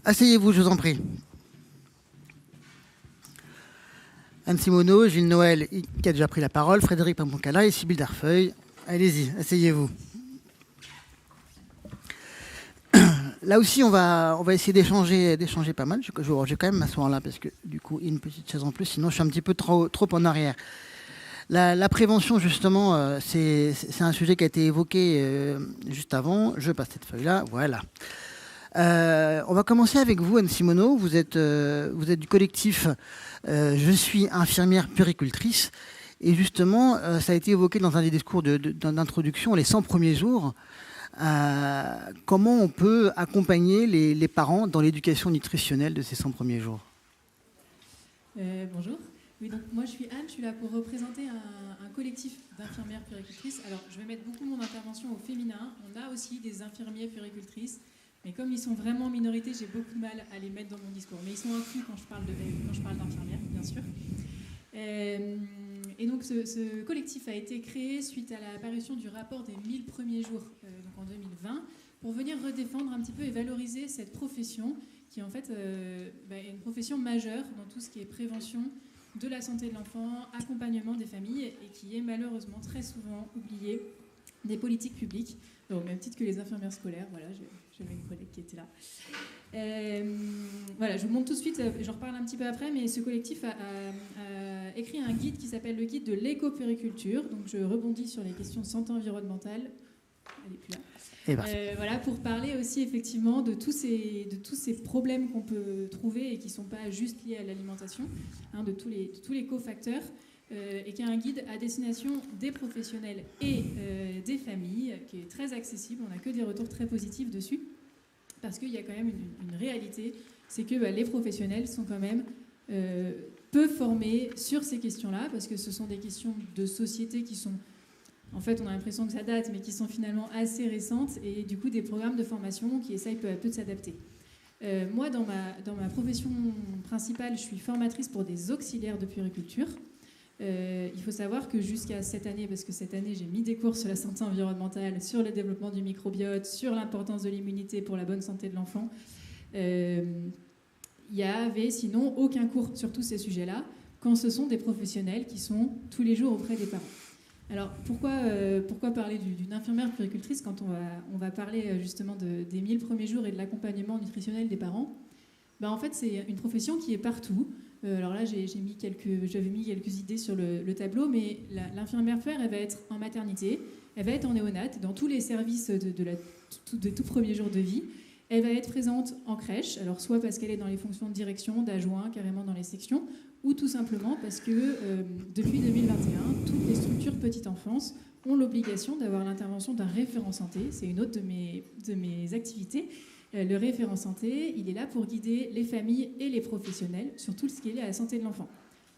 Asseyez-vous, je vous en prie. Anne Simoneau, Gilles Noël, qui a déjà pris la parole, Frédéric Pamponcala et Sybille Darfeuille. Allez-y, asseyez-vous. Là aussi, on va essayer d'échanger pas mal. Je vais quand même m'asseoir là, parce que du coup, une petite chaise en plus, sinon je suis un petit peu trop en arrière. La prévention, justement, c'est un sujet qui a été évoqué juste avant. Je passe cette feuille-là, voilà. On va commencer avec vous, Anne Simoneau. Vous êtes du collectif Je suis infirmière puéricultrice. Et justement, ça a été évoqué dans un des discours d'introduction, les 100 premiers jours. Comment on peut accompagner les parents dans l'éducation nutritionnelle de ces 100 premiers jours? Bonjour. Oui, donc moi je suis Anne, je suis là pour représenter un collectif d'infirmières puéricultrices. Alors je vais mettre beaucoup mon intervention au féminin. On a aussi des infirmiers puéricultrices. Mais comme ils sont vraiment en minorité, j'ai beaucoup de mal à les mettre dans mon discours. Mais ils sont inclus quand je parle d'infirmières, bien sûr. Et donc ce collectif a été créé suite à l'apparition du rapport des 1000 premiers jours, donc en 2020, pour venir redéfendre un petit peu et valoriser cette profession qui est en fait une profession majeure dans tout ce qui est prévention de la santé de l'enfant, accompagnement des familles, et qui est malheureusement très souvent oubliée des politiques publiques, au même titre que les infirmières scolaires. Voilà, j'avais une collègue qui était là. Voilà, je vous montre tout de suite, j'en reparle un petit peu après, mais ce collectif a écrit un guide qui s'appelle le guide de l'éco-puériculture. Donc je rebondis sur les questions de santé environnementale. Elle n'est plus là. Voilà, pour parler aussi effectivement de tous ces problèmes qu'on peut trouver et qui ne sont pas juste liés à l'alimentation, de tous les cofacteurs, et qui est un guide à destination des professionnels et des familles, qui est très accessible. On n'a que des retours très positifs dessus, parce qu'il y a quand même une réalité, c'est que les professionnels sont quand même peu formés sur ces questions-là, parce que ce sont des questions de société qui sont... En fait, on a l'impression que ça date, mais qui sont finalement assez récentes, et du coup des programmes de formation qui essayent peu à peu de s'adapter. Moi, dans ma profession principale, je suis formatrice pour des auxiliaires de puériculture. Il faut savoir que jusqu'à cette année, parce que cette année j'ai mis des cours sur la santé environnementale, sur le développement du microbiote, sur l'importance de l'immunité pour la bonne santé de l'enfant, il n'y avait sinon aucun cours sur tous ces sujets-là, quand ce sont des professionnels qui sont tous les jours auprès des parents. Alors pourquoi parler d'une infirmière puéricultrice quand on va parler justement des 1000 premiers jours et de l'accompagnement nutritionnel des parents? En fait, c'est une profession qui est partout. Alors là, j'avais mis quelques idées sur le tableau, mais l'infirmière puère, elle va être en maternité, elle va être en néonate, dans tous les services des tout premiers jours de vie. Elle va être présente en crèche, alors soit parce qu'elle est dans les fonctions de direction, d'adjoint, carrément dans les sections, ou tout simplement parce que depuis 2021, toutes les structures petite enfance ont l'obligation d'avoir l'intervention d'un référent santé. C'est une autre de mes activités. Le référent santé, il est là pour guider les familles et les professionnels sur tout ce qui est lié à la santé de l'enfant.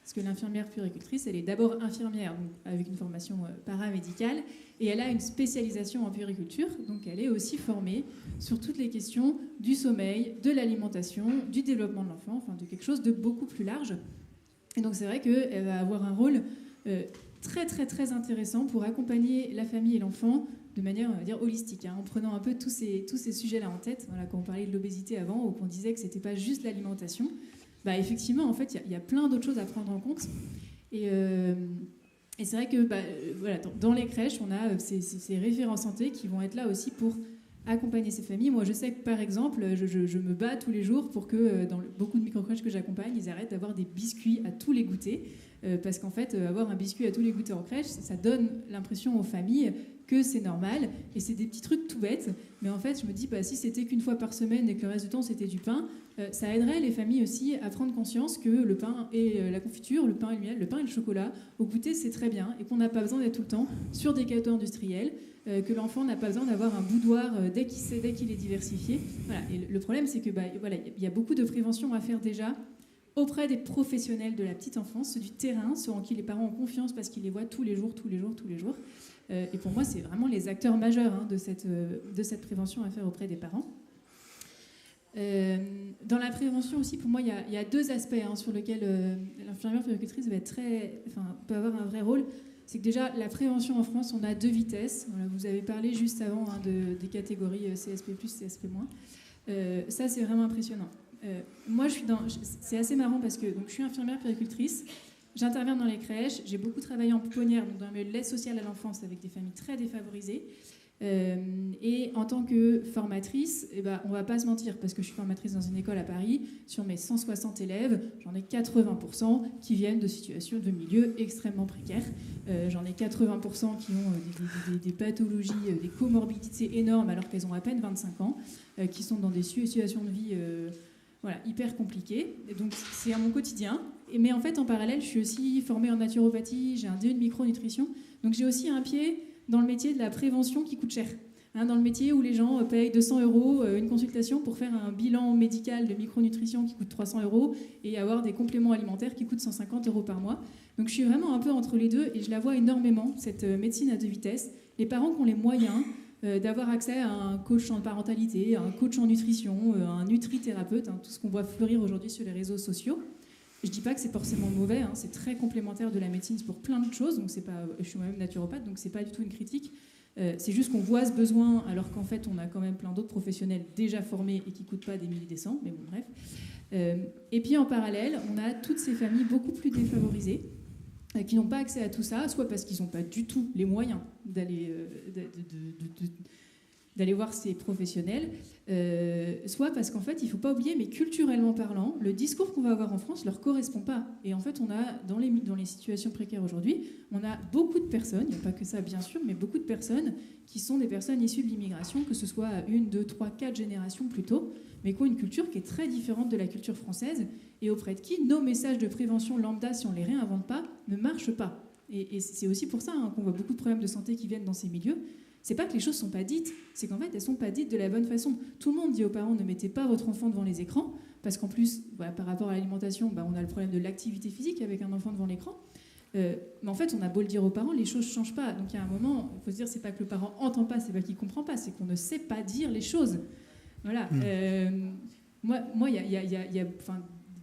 Parce que l'infirmière puéricultrice, elle est d'abord infirmière, donc avec une formation paramédicale, et elle a une spécialisation en puériculture, donc elle est aussi formée sur toutes les questions du sommeil, de l'alimentation, du développement de l'enfant, enfin de quelque chose de beaucoup plus large. Et donc c'est vrai qu'elle va avoir un rôle très très très intéressant pour accompagner la famille et l'enfant de manière, on va dire, holistique, en prenant un peu tous ces sujets-là en tête. Voilà, quand on parlait de l'obésité avant, ou qu'on disait que c'était pas juste l'alimentation, effectivement, en fait, il y a plein d'autres choses à prendre en compte. Et c'est vrai que voilà, dans les crèches, on a ces référents santé qui vont être là aussi pour accompagner ces familles. Moi, je sais que, par exemple, je me bats tous les jours pour que, dans beaucoup de micro-crèches que j'accompagne, ils arrêtent d'avoir des biscuits à tous les goûters. Parce qu'en fait, avoir un biscuit à tous les goûters en crèche, ça donne l'impression aux familles que c'est normal, et c'est des petits trucs tout bêtes. Mais en fait, je me dis, si c'était qu'une fois par semaine et que le reste du temps, c'était du pain, ça aiderait les familles aussi à prendre conscience que le pain et la confiture, le pain et le miel, le pain et le chocolat, au goûter, c'est très bien, et qu'on n'a pas besoin d'être tout le temps sur des gâteaux industriels, que l'enfant n'a pas besoin d'avoir un boudoir dès qu'il est diversifié. Voilà. Et le problème, c'est que voilà, y a beaucoup de prévention à faire déjà auprès des professionnels de la petite enfance, ceux du terrain, ceux en qui les parents ont confiance parce qu'ils les voient tous les jours. Et pour moi, c'est vraiment les acteurs majeurs de cette prévention à faire auprès des parents. Dans la prévention aussi, pour moi, il y a deux aspects sur lesquels l'infirmière puéricultrice peut avoir un vrai rôle. C'est que déjà, la prévention en France, on a 2 vitesses. Voilà, vous avez parlé juste avant des catégories CSP+, CSP-. Ça, c'est vraiment impressionnant. Moi, c'est assez marrant parce que donc, je suis infirmière puéricultrice, j'interviens dans les crèches, j'ai beaucoup travaillé en pouponnière, donc dans l'aide sociale à l'enfance avec des familles très défavorisées. Et en tant que formatrice, on va pas se mentir, parce que je suis formatrice dans une école à Paris, sur mes 160 élèves, j'en ai 80% qui viennent de situations de milieux extrêmement précaires. J'en ai 80% qui ont des pathologies, des comorbidités énormes alors qu'elles ont à peine 25 ans, qui sont dans des situations de vie hyper compliquées. Et donc c'est à mon quotidien. Mais en fait, en parallèle, je suis aussi formée en naturopathie, j'ai un DE de micronutrition, donc j'ai aussi un pied dans le métier de la prévention qui coûte cher. Dans le métier où les gens payent 200 € une consultation pour faire un bilan médical de micronutrition qui coûte 300 € et avoir des compléments alimentaires qui coûtent 150 € par mois. Donc je suis vraiment un peu entre les deux et je la vois énormément, cette médecine à deux vitesses. Les parents qui ont les moyens d'avoir accès à un coach en parentalité, à un coach en nutrition, un nutrithérapeute, tout ce qu'on voit fleurir aujourd'hui sur les réseaux sociaux. Je ne dis pas que c'est forcément mauvais, c'est très complémentaire de la médecine pour plein de choses. Donc je suis moi-même naturopathe, donc c'est pas du tout une critique. C'est juste qu'on voit ce besoin, alors qu'en fait, on a quand même plein d'autres professionnels déjà formés et qui ne coûtent pas des milliers des cents, mais bon, bref. Et puis en parallèle, on a toutes ces familles beaucoup plus défavorisées qui n'ont pas accès à tout ça, soit parce qu'ils n'ont pas du tout les moyens d'aller voir ces professionnels, soit parce qu'en fait, il ne faut pas oublier, mais culturellement parlant, le discours qu'on va avoir en France ne leur correspond pas. Et en fait, on a, dans les situations précaires aujourd'hui, on a beaucoup de personnes, il n'y a pas que ça bien sûr, mais beaucoup de personnes qui sont des personnes issues de l'immigration, que ce soit 1, 2, 3, 4 générations plus tôt, mais qui ont une culture qui est très différente de la culture française, et auprès de qui nos messages de prévention lambda, si on ne les réinvente pas, ne marchent pas. Et c'est aussi pour ça qu'on voit beaucoup de problèmes de santé qui viennent dans ces milieux. C'est pas que les choses sont pas dites, c'est qu'en fait elles sont pas dites de la bonne façon. Tout le monde dit aux parents ne mettez pas votre enfant devant les écrans, parce qu'en plus, par rapport à l'alimentation, on a le problème de l'activité physique avec un enfant devant l'écran. Mais en fait, on a beau le dire aux parents, les choses changent pas. Donc il y a un moment, il faut se dire, c'est pas que le parent entend pas, c'est pas qu'il comprend pas, c'est qu'on ne sait pas dire les choses. Voilà. Moi, il y a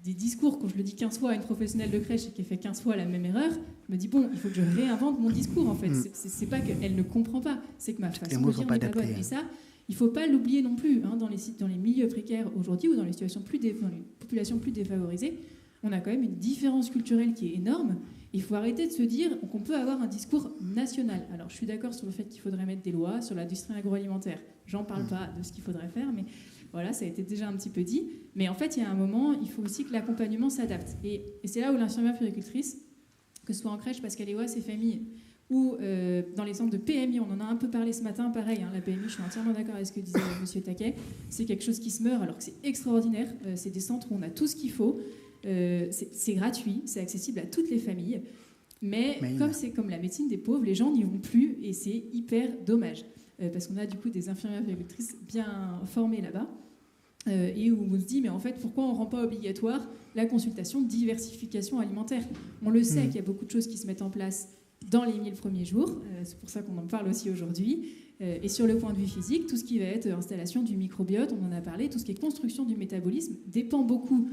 des discours, quand je le dis 15 fois à une professionnelle de crèche et qu'elle fait 15 fois la même erreur, je me dis, bon, il faut que je réinvente mon discours, en fait. C'est pas qu'elle ne comprend pas, c'est que ma façon de dire n'est pas bonne. Et ça, il ne faut pas l'oublier non plus. Dans les milieux précaires aujourd'hui ou dans les situations dans les populations plus défavorisées, on a quand même une différence culturelle qui est énorme. Il faut arrêter de se dire qu'on peut avoir un discours national. Alors, je suis d'accord sur le fait qu'il faudrait mettre des lois sur l'industrie agroalimentaire. J'en parle pas de ce qu'il faudrait faire, mais voilà, ça a été déjà un petit peu dit. Mais en fait, il y a un moment, il faut aussi que l'accompagnement s'adapte. Et c'est là où l'infirmière puéricultrice, que ce soit en crèche, parce qu'elle est voit ces familles, ou dans les centres de PMI, on en a un peu parlé ce matin, pareil, la PMI, je suis entièrement d'accord avec ce que disait M. Taquet, c'est quelque chose qui se meurt alors que c'est extraordinaire. C'est des centres où on a tout ce qu'il faut. C'est gratuit, c'est accessible à toutes les familles, mais comme c'est comme la médecine des pauvres, les gens n'y vont plus et c'est hyper dommage parce qu'on a du coup des infirmières puéricultrices bien formées là-bas et où on se dit mais en fait pourquoi on ne rend pas obligatoire la consultation de diversification alimentaire. On le sait qu'il y a beaucoup de choses qui se mettent en place dans les 1000 premiers jours, c'est pour ça qu'on en parle aussi aujourd'hui. Et sur le point de vue physique, tout ce qui va être installation du microbiote, on en a parlé, tout ce qui est construction du métabolisme dépend beaucoup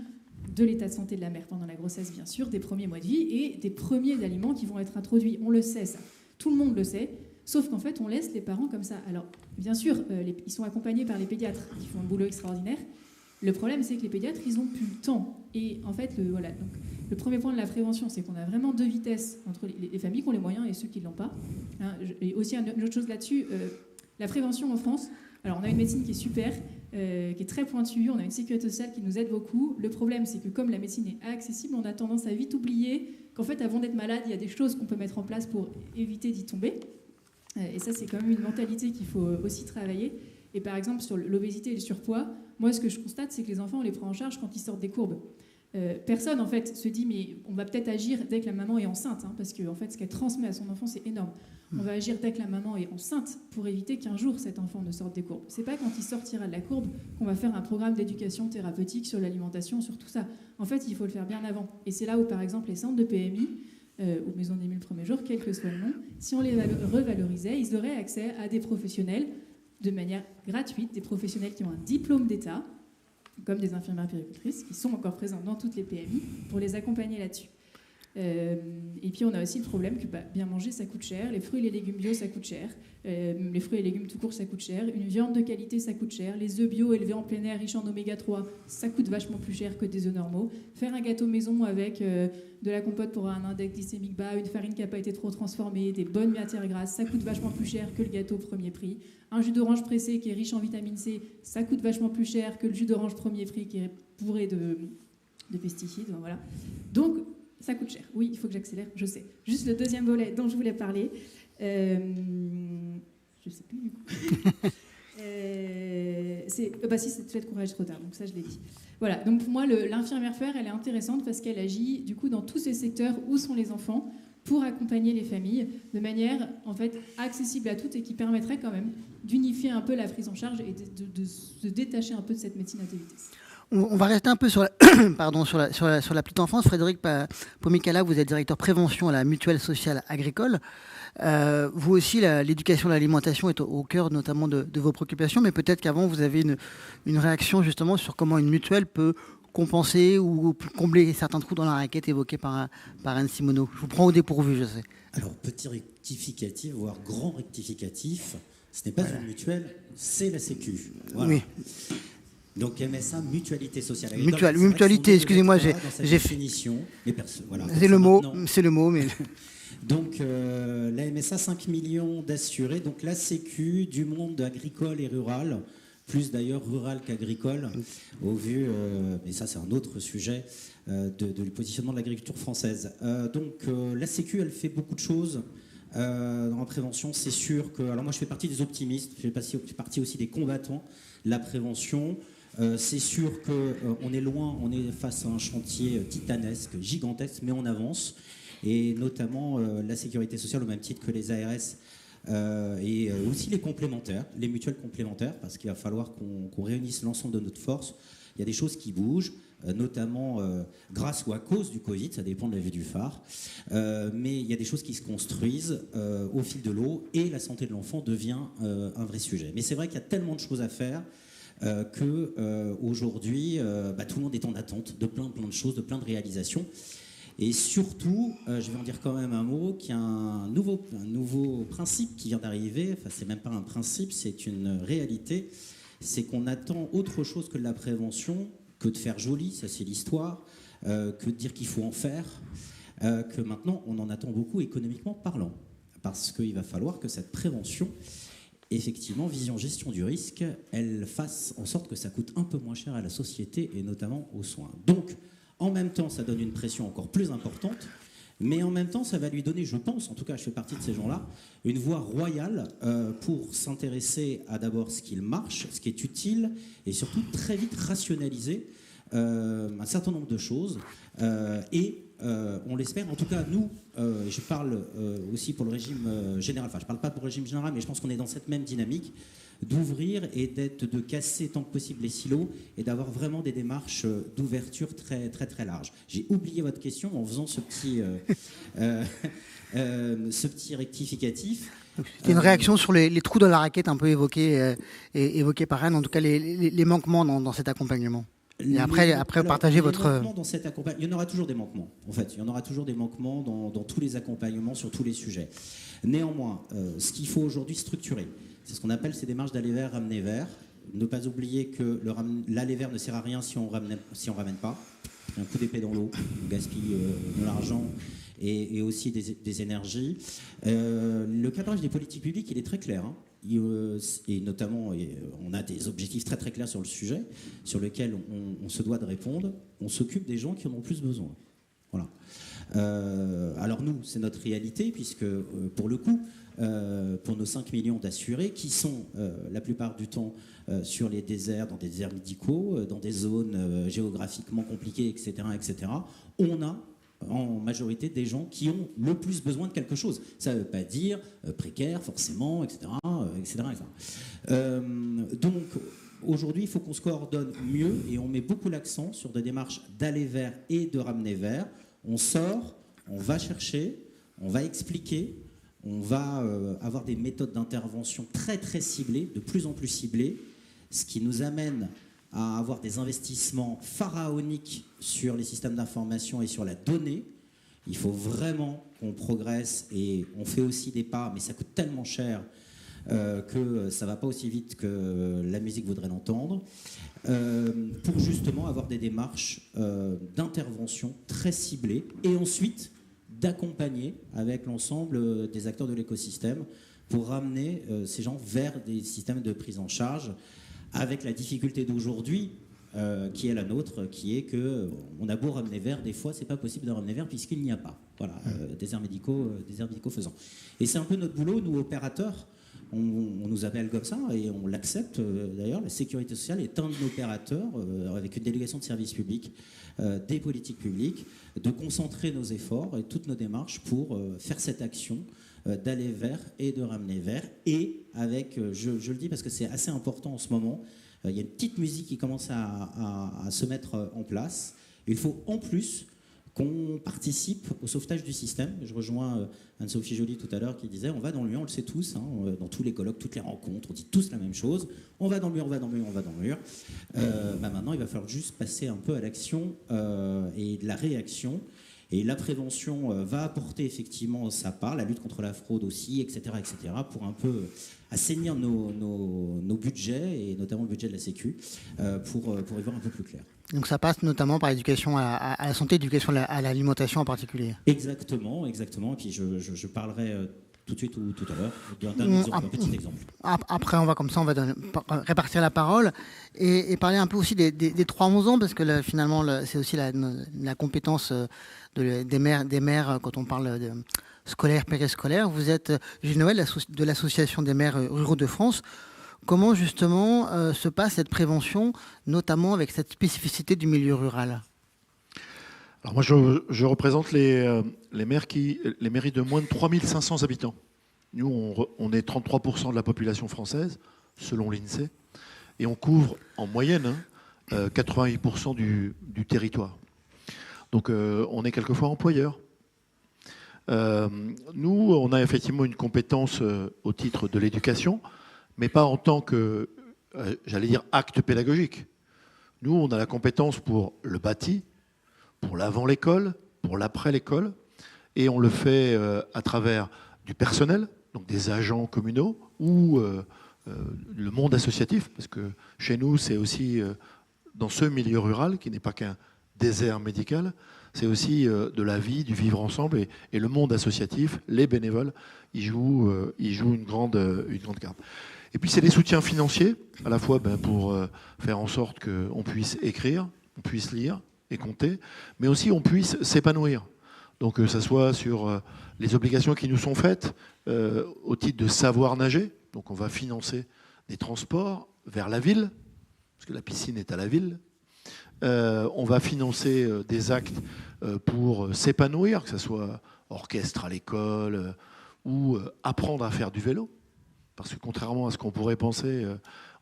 de l'état de santé de la mère pendant la grossesse, bien sûr, des premiers mois de vie et des premiers aliments qui vont être introduits. On le sait, ça. Tout le monde le sait, sauf qu'en fait, on laisse les parents comme ça. Alors, bien sûr, ils sont accompagnés par les pédiatres qui font un boulot extraordinaire. Le problème, c'est que les pédiatres, ils n'ont plus le temps. Et en fait, donc, le premier point de la prévention, c'est qu'on a vraiment deux vitesses entre les familles qui ont les moyens et ceux qui ne l'ont pas. Et aussi, une autre chose là-dessus, la prévention en France, alors on a une médecine qui est super, qui est très pointue, on a une sécurité sociale qui nous aide beaucoup. Le problème, c'est que comme la médecine est accessible, on a tendance à vite oublier qu'en fait, avant d'être malade, il y a des choses qu'on peut mettre en place pour éviter d'y tomber. Et ça, c'est quand même une mentalité qu'il faut aussi travailler. Et par exemple, sur l'obésité et le surpoids, moi, ce que je constate, c'est que les enfants, on les prend en charge quand ils sortent des courbes. Personne, en fait, se dit, mais on va peut-être agir dès que la maman est enceinte, parce que en fait, ce qu'elle transmet à son enfant, c'est énorme. On va agir dès que la maman est enceinte pour éviter qu'un jour, cet enfant ne sorte des courbes. C'est pas quand il sortira de la courbe qu'on va faire un programme d'éducation thérapeutique sur l'alimentation, sur tout ça. En fait, il faut le faire bien avant. Et c'est là où, par exemple, les centres de PMI, ou Maison des 1000 premiers jours, quel que soit le nom, si on les revalorisait, ils auraient accès à des professionnels de manière gratuite, des professionnels qui ont un diplôme d'État, comme des infirmières puéricultrices, qui sont encore présentes dans toutes les PMI, pour les accompagner là-dessus. Et puis on a aussi le problème que bien manger ça coûte cher, les fruits et les légumes bio ça coûte cher, les fruits et légumes tout court ça coûte cher, une viande de qualité ça coûte cher, les œufs bio élevés en plein air riches en oméga 3 ça coûte vachement plus cher que des œufs normaux, faire un gâteau maison avec de la compote pour un index glycémique bas, une farine qui n'a pas été trop transformée, des bonnes matières grasses, ça coûte vachement plus cher que le gâteau premier prix, un jus d'orange pressé qui est riche en vitamine C ça coûte vachement plus cher que le jus d'orange premier prix qui est bourré de pesticides, voilà. Donc ça coûte cher. Oui, il faut que j'accélère, je sais. Juste le deuxième volet dont je voulais parler. Je ne sais plus du coup. Si, c'est fait de courage trop tard, donc ça je l'ai dit. Voilà, donc pour moi, l'infirmière faire, elle est intéressante parce qu'elle agit du coup dans tous ces secteurs où sont les enfants pour accompagner les familles de manière en fait accessible à toutes et qui permettrait quand même d'unifier un peu la prise en charge et de se détacher un peu de cette médecine à deux vitesses. On va rester un peu sur la, sur la petite enfance. Frédéric Pomykala, vous êtes directeur prévention à la Mutuelle sociale agricole. Vous aussi, l'éducation à l'alimentation est au cœur notamment de vos préoccupations, mais peut-être qu'avant, vous avez une réaction justement sur comment une mutuelle peut compenser ou combler certains trous dans la raquette évoqués par Anne Simoneau. Je vous prends au dépourvu, je sais. Alors, petit rectificatif, voire grand rectificatif, ce n'est pas une mutuelle, c'est la Sécu. Voilà. Oui. Donc MSA, mutualité sociale agricole. Mutualité, excusez-moi, j'ai définition. Voilà, c'est le mot, mais. Donc la MSA, 5 millions d'assurés. Donc la Sécu du monde agricole et rural, plus d'ailleurs rural qu'agricole, au vu, mais ça c'est un autre sujet, du positionnement de l'agriculture française. Donc la Sécu, elle fait beaucoup de choses. Dans la prévention, c'est sûr que. Alors moi, je fais partie des optimistes, je fais partie aussi des combattants. La prévention, c'est sûr qu'on est loin, on est face à un chantier titanesque, gigantesque, mais on avance. Et notamment la sécurité sociale, au même titre que les ARS, et aussi les complémentaires, les mutuelles complémentaires, parce qu'il va falloir qu'on réunisse l'ensemble de notre force. Il y a des choses qui bougent, notamment grâce ou à cause du Covid, ça dépend de la vue du phare. Mais il y a des choses qui se construisent au fil de l'eau, et la santé de l'enfant devient un vrai sujet. Mais c'est vrai qu'il y a tellement de choses à faire qu'aujourd'hui, tout le monde est en attente de plein de choses, de plein de réalisations. Et surtout, je vais en dire quand même un mot, qu'il y a un nouveau principe qui vient d'arriver. Enfin, c'est même pas un principe, c'est une réalité. C'est qu'on attend autre chose que de la prévention, que de faire joli, ça c'est l'histoire, que de dire qu'il faut en faire, que maintenant on en attend beaucoup économiquement parlant. Parce qu'il va falloir que cette prévention, effectivement, vision gestion du risque, elle fasse en sorte que ça coûte un peu moins cher à la société et notamment aux soins. Donc, en même temps, ça donne une pression encore plus importante, mais en même temps, ça va lui donner, je pense, en tout cas je fais partie de ces gens-là, une voie royale pour s'intéresser à d'abord ce qui marche, ce qui est utile, et surtout très vite rationaliser un certain nombre de choses. On l'espère, en tout cas nous, je parle aussi pour le régime général, enfin je ne parle pas pour le régime général, mais je pense qu'on est dans cette même dynamique, d'ouvrir et de casser tant que possible les silos et d'avoir vraiment des démarches d'ouverture très, très, très larges. J'ai oublié votre question en faisant ce petit rectificatif. C'était une réaction sur les trous dans la raquette un peu évoqués par Anne, en tout cas les manquements dans cet accompagnement. Et après partagez votre... Dans cet il y en aura toujours des manquements, en fait. Il y en aura toujours des manquements dans tous les accompagnements, sur tous les sujets. Néanmoins, ce qu'il faut aujourd'hui structurer, c'est ce qu'on appelle ces démarches d'aller vers, ramener vers. Ne pas oublier que l'aller vers ne sert à rien si on ramène pas. Un coup d'épée dans l'eau, on gaspille de l'argent et aussi des énergies. Le cadrage des politiques publiques, il est très clair. Hein. Et notamment, on a des objectifs très très clairs sur le sujet, sur lesquels on se doit de répondre. On s'occupe des gens qui en ont plus besoin. Voilà. Alors nous, c'est notre réalité, puisque pour le coup, pour nos 5 millions d'assurés, qui sont la plupart du temps sur les déserts, dans des déserts médicaux, dans des zones géographiquement compliquées, etc., on a en majorité des gens qui ont le plus besoin de quelque chose. Ça ne veut pas dire précaire, forcément, etc. Donc, aujourd'hui, il faut qu'on se coordonne mieux et on met beaucoup l'accent sur des démarches d'aller vers et de ramener vers. On sort, on va chercher, on va expliquer, on va avoir des méthodes d'intervention très, très ciblées, de plus en plus ciblées, ce qui nous amène à avoir des investissements pharaoniques sur les systèmes d'information et sur la donnée. Il faut vraiment qu'on progresse et on fait aussi des pas, mais ça coûte tellement cher que ça ne va pas aussi vite que la musique voudrait l'entendre, pour justement avoir des démarches d'intervention très ciblées et ensuite d'accompagner avec l'ensemble des acteurs de l'écosystème pour ramener ces gens vers des systèmes de prise en charge avec la difficulté d'aujourd'hui qui est la nôtre, qui est qu'on a beau ramener vers, des fois c'est pas possible de ramener vers puisqu'il n'y a pas. Voilà, déserts médicaux faisant. Et c'est un peu notre boulot, nous opérateurs, on nous appelle comme ça et on l'accepte d'ailleurs. La sécurité sociale est un opérateur avec une délégation de services publics, des politiques publiques, de concentrer nos efforts et toutes nos démarches pour faire cette action d'aller vers et de ramener vers. Et avec, je le dis parce que c'est assez important en ce moment, il y a une petite musique qui commence à se mettre en place. Il faut en plus qu'on participe au sauvetage du système. Je rejoins Anne-Sophie Joly tout à l'heure qui disait on va dans le mur, on le sait tous, hein, dans tous les colloques, toutes les rencontres, on dit tous la même chose. On va dans le mur, on va dans le mur, on va dans le mur. Maintenant, il va falloir juste passer un peu à l'action et de la réaction. Et la prévention va apporter effectivement sa part, la lutte contre la fraude aussi, etc., pour un peu assainir nos budgets, et notamment le budget de la Sécu, pour y voir un peu plus clair. Donc ça passe notamment par l'éducation à la santé, l'éducation à l'alimentation en particulier. Exactement. Et puis je parlerai tout de suite ou tout à l'heure d'un petit exemple. Après, on va répartir la parole et parler un peu aussi des 3-11 ans, parce que finalement, c'est aussi la compétence des maires quand on parle de scolaire, périscolaire. Vous êtes Gilles Noël de l'Association des maires ruraux de France. Comment justement se passe cette prévention, notamment avec cette spécificité du milieu rural ? Alors moi, je représente les mairies de moins de 3500 habitants. Nous, on est 33% de la population française, selon l'INSEE, et on couvre en moyenne 88% du territoire. Donc on est quelquefois employeur. Nous, on a effectivement une compétence au titre de l'éducation, mais pas en tant que, j'allais dire, acte pédagogique. Nous, on a la compétence pour le bâti, pour l'avant l'école, pour l'après l'école, et on le fait à travers du personnel, donc des agents communaux, ou le monde associatif, parce que chez nous, c'est aussi dans ce milieu rural, qui n'est pas qu'un désert médical, c'est aussi de la vie, du vivre ensemble, et le monde associatif, les bénévoles, ils jouent une grande carte. Et puis c'est des soutiens financiers, à la fois pour faire en sorte qu'on puisse écrire, on puisse lire et compter, mais aussi on puisse s'épanouir. Donc que ce soit sur les obligations qui nous sont faites au titre de savoir nager, donc on va financer des transports vers la ville, parce que la piscine est à la ville. On va financer des actes pour s'épanouir, que ce soit orchestre à l'école ou apprendre à faire du vélo. Parce que contrairement à ce qu'on pourrait penser,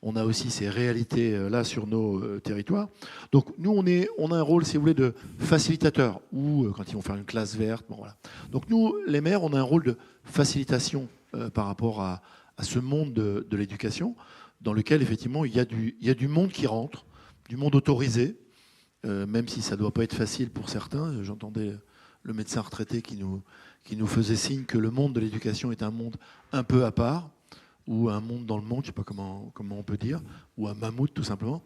on a aussi ces réalités-là sur nos territoires. Donc nous, on a un rôle, si vous voulez, de facilitateur, ou quand ils vont faire une classe verte. Bon, voilà. Donc nous, les maires, on a un rôle de facilitation par rapport à ce monde de l'éducation, dans lequel, effectivement, il y a du monde qui rentre, du monde autorisé, même si ça ne doit pas être facile pour certains. J'entendais le médecin retraité qui nous faisait signe que le monde de l'éducation est un monde un peu à part, ou un monde dans le monde, je ne sais pas comment on peut dire, ou un mammouth tout simplement.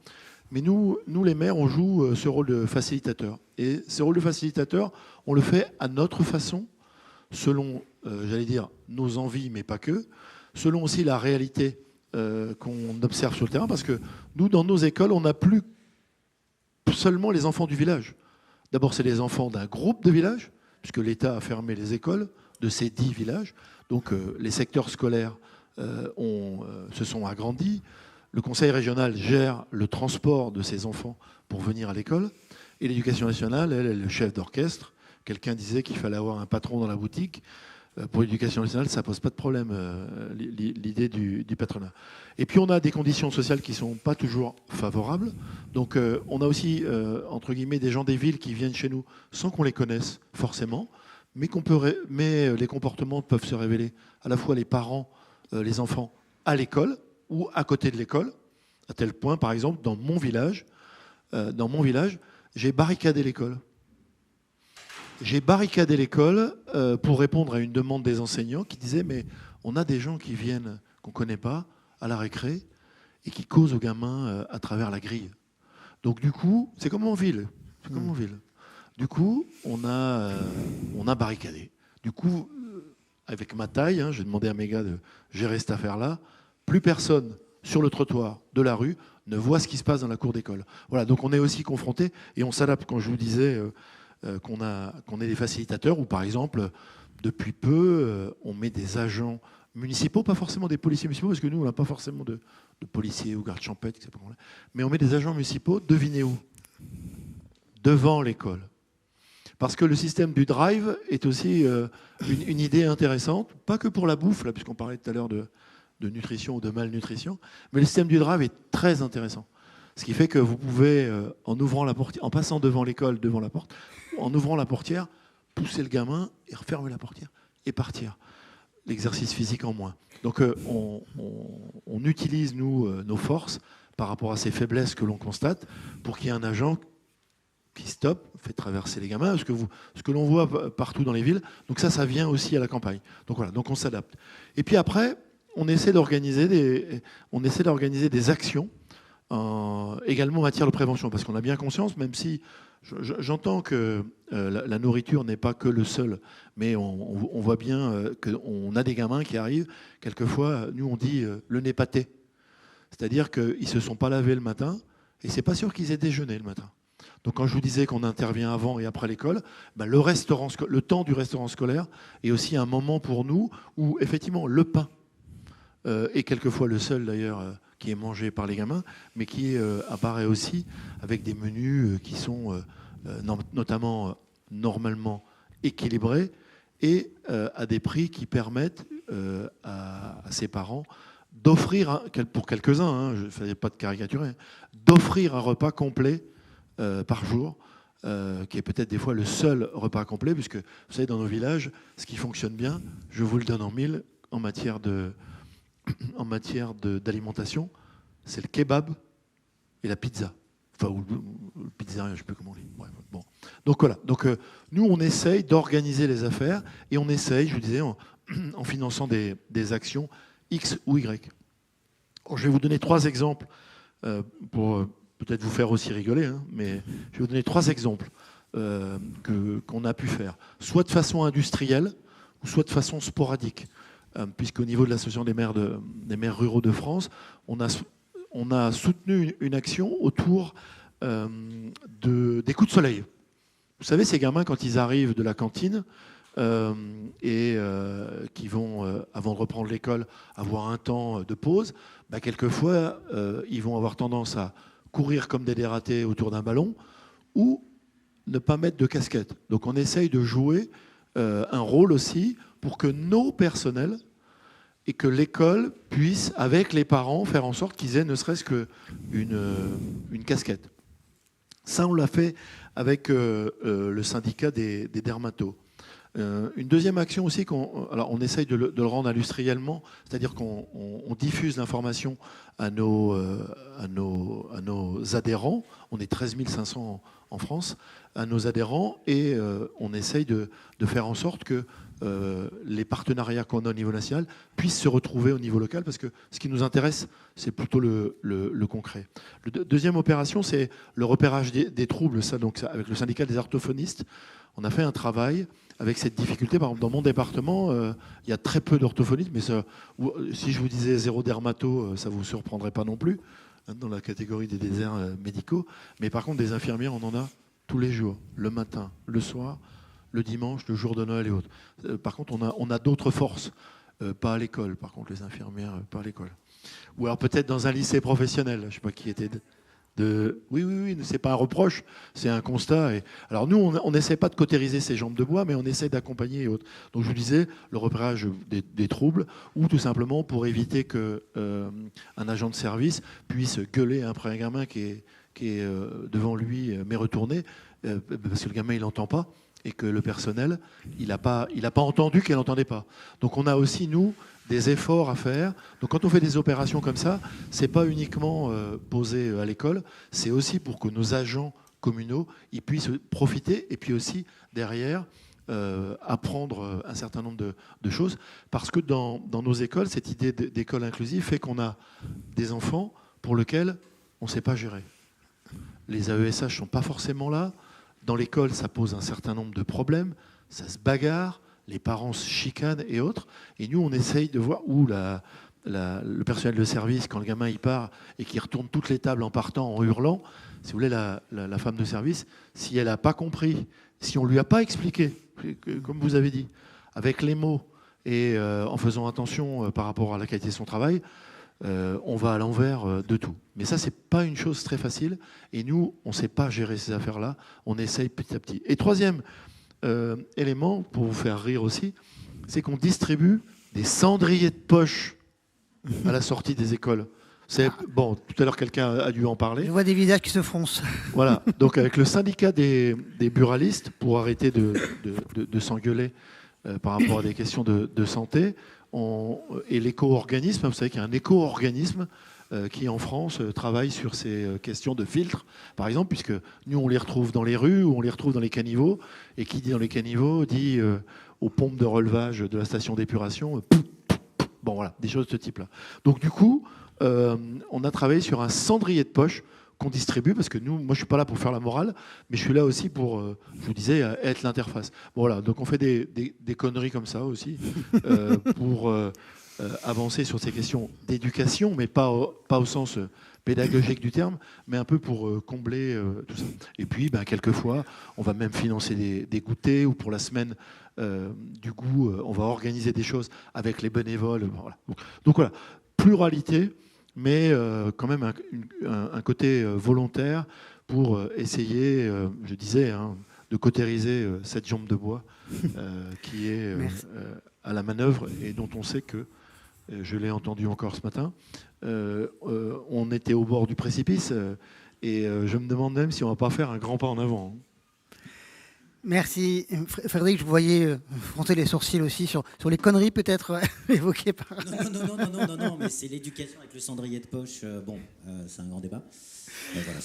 Mais nous les maires, on joue ce rôle de facilitateur. Et ce rôle de facilitateur, on le fait à notre façon, selon, j'allais dire, nos envies, mais pas que, selon aussi la réalité qu'on observe sur le terrain, parce que nous, dans nos écoles, on n'a plus seulement les enfants du village. D'abord, c'est les enfants d'un groupe de villages, puisque l'État a fermé les écoles de ces 10 villages. Donc les secteurs scolaires se sont agrandis. Le conseil régional gère le transport de ces enfants pour venir à l'école. Et l'éducation nationale, elle est le chef d'orchestre. Quelqu'un disait qu'il fallait avoir un patron dans la boutique. Pour l'éducation nationale, ça ne pose pas de problème, l'idée du patronat. Et puis on a des conditions sociales qui ne sont pas toujours favorables. Donc on a aussi, entre guillemets, des gens des villes qui viennent chez nous sans qu'on les connaisse forcément, mais les comportements peuvent se révéler à la fois les parents, les enfants à l'école ou à côté de l'école, à tel point, par exemple, dans mon village, j'ai barricadé l'école. J'ai barricadé l'école pour répondre à une demande des enseignants qui disaient mais on a des gens qui viennent, qu'on ne connaît pas, à la récré et qui causent aux gamins à travers la grille. Donc du coup, c'est comme en ville. Du coup, on a barricadé. Du coup, avec ma taille, j'ai demandé à mes gars de gérer cette affaire-là. Plus personne sur le trottoir de la rue ne voit ce qui se passe dans la cour d'école. Voilà, donc on est aussi confronté et on s'adapte. Quand je vous disais qu'on est des facilitateurs, ou par exemple, depuis peu, on met des agents municipaux, pas forcément des policiers municipaux, parce que nous, on n'a pas forcément de policiers ou gardes champêtres, mais on met des agents municipaux, devinez où? Devant l'école. Parce que le système du drive est aussi une idée intéressante, pas que pour la bouffe, là, puisqu'on parlait tout à l'heure de nutrition ou de malnutrition, mais le système du drive est très intéressant. Ce qui fait que vous pouvez, en ouvrant la portière, en passant devant l'école, devant la porte, en ouvrant la portière, pousser le gamin et refermer la portière et partir. L'exercice physique en moins. Donc on utilise, nous, nos forces par rapport à ces faiblesses que l'on constate pour qu'il y ait un agent qui stoppe, fait traverser les gamins, ce que l'on voit partout dans les villes. Donc ça vient aussi à la campagne. Donc voilà, donc on s'adapte. Et puis après, on essaie d'organiser des actions également en matière de prévention, parce qu'on a bien conscience, même si j'entends que la nourriture n'est pas que le seul, mais on voit bien qu'on a des gamins qui arrivent, quelquefois, nous on dit le nez pâté. C'est-à-dire qu'ils ne se sont pas lavés le matin, et c'est pas sûr qu'ils aient déjeuné le matin. Donc quand je vous disais qu'on intervient avant et après l'école, le temps du restaurant scolaire est aussi un moment pour nous où effectivement le pain est quelquefois le seul d'ailleurs qui est mangé par les gamins, mais qui apparaît aussi avec des menus qui sont notamment normalement équilibrés et à des prix qui permettent à ses parents d'offrir, pour quelques-uns, je ne fais pas de caricaturer, d'offrir un repas complet par jour, qui est peut-être des fois le seul repas complet, puisque vous savez, dans nos villages, ce qui fonctionne bien, je vous le donne en mille, en matière d'alimentation, c'est le kebab et la pizza. Enfin, ou le pizzerien, je ne sais plus comment on dit. Ouais, bon. Donc voilà. Donc nous, on essaye d'organiser les affaires et on essaye, je vous disais, en finançant des actions X ou Y. Alors, je vais vous donner 3 exemples pour peut-être vous faire aussi rigoler, mais je vais vous donner 3 exemples qu'on a pu faire, soit de façon industrielle ou soit de façon sporadique. Puisqu'au niveau de l'Association des maires ruraux de France, on a soutenu une action autour des coups de soleil. Vous savez, ces gamins, quand ils arrivent de la cantine et qui vont, avant de reprendre l'école, avoir un temps de pause, quelquefois, ils vont avoir tendance à courir comme des dératés autour d'un ballon ou ne pas mettre de casquette. Donc on essaye de jouer un rôle aussi pour que nos personnels et que l'école puisse, avec les parents, faire en sorte qu'ils aient ne serait-ce qu'une casquette. Ça, on l'a fait avec le syndicat des dermatos. Une deuxième action aussi, on essaye de le rendre industriellement, c'est-à-dire qu'on diffuse l'information à nos adhérents. On est 13 500 en France, à nos adhérents, et on essaye de faire en sorte que les partenariats qu'on a au niveau national puissent se retrouver au niveau local, parce que ce qui nous intéresse, c'est plutôt le concret. La deuxième opération, c'est le repérage des troubles. Donc, avec le syndicat des orthophonistes, on a fait un travail avec cette difficulté. Par exemple, dans mon département, il y a très peu d'orthophonistes, mais si je vous disais 0 dermato, ça ne vous surprendrait pas non plus, dans la catégorie des déserts médicaux. Mais par contre, des infirmières, on en a tous les jours, le matin, le soir, le dimanche, le jour de Noël et autres. Par contre, on a d'autres forces, pas à l'école, par contre, les infirmières, pas à l'école. Ou alors peut-être dans un lycée professionnel, je ne sais pas qui était... Oui, c'est pas un reproche, c'est un constat. Alors nous, on n'essaie pas de cautériser ces jambes de bois, mais on essaie d'accompagner et autres. Donc je vous disais, le repérage des troubles, ou tout simplement pour éviter qu'un agent de service puisse gueuler après un gamin qui est devant lui, mais retourné, parce que le gamin, il n'entend pas, et que le personnel, il n'a pas entendu qu'elle n'entendait pas. Donc on a aussi, nous, des efforts à faire. Donc quand on fait des opérations comme ça, c'est pas uniquement posé à l'école, c'est aussi pour que nos agents communaux, ils puissent profiter et puis aussi derrière apprendre un certain nombre de choses. Parce que dans nos écoles, cette idée d'école inclusive fait qu'on a des enfants pour lesquels on ne sait pas gérer. Les AESH ne sont pas forcément là. Dans l'école, ça pose un certain nombre de problèmes. Ça se bagarre, les parents se chicanent et autres. Et nous, on essaye de voir où le personnel de service, quand le gamin il part et qu'il retourne toutes les tables en partant, en hurlant, si vous voulez, la femme de service, si elle n'a pas compris, si on ne lui a pas expliqué, comme vous avez dit, avec les mots et en faisant attention par rapport à la qualité de son travail, on va à l'envers de tout. Mais ça, c'est pas une chose très facile. Et nous, on ne sait pas gérer ces affaires-là. On essaye petit à petit. Et troisième élément, pour vous faire rire aussi, c'est qu'on distribue des cendriers de poche à la sortie des écoles. Bon, tout à l'heure, quelqu'un a dû en parler. Je vois des visages qui se froncent. Voilà. Donc, avec le syndicat des buralistes, pour arrêter de s'engueuler par rapport à des questions de santé, et l'éco-organisme, vous savez qu'il y a un éco-organisme qui, en France, travaille sur ces questions de filtres, par exemple, puisque nous, on les retrouve dans les rues ou on les retrouve dans les caniveaux. Et qui dit dans les caniveaux dit aux pompes de relevage de la station d'épuration, bon, voilà, des choses de ce type-là. Donc, du coup, on a travaillé sur un cendrier de poche qu'on distribue, parce que moi je suis pas là pour faire la morale, mais je suis là aussi pour, je vous disais, être l'interface. Bon, voilà, donc on fait des conneries comme ça aussi, pour avancer sur ces questions d'éducation, mais pas au sens pédagogique du terme, mais un peu pour combler tout ça. Et puis, quelquefois, on va même financer des goûters, ou pour la semaine du goût, on va organiser des choses avec les bénévoles. Voilà. Donc voilà, pluralité, mais quand même un côté volontaire pour essayer, je disais, de cautériser cette jambe de bois qui est à la manœuvre et dont on sait que, je l'ai entendu encore ce matin, on était au bord du précipice et je me demande même si on ne va pas faire un grand pas en avant. Merci. Frédéric, je vous voyais froncer les sourcils aussi sur les conneries peut-être évoquées par... Non, mais c'est l'éducation avec le cendrier de poche. C'est un grand débat. Voilà,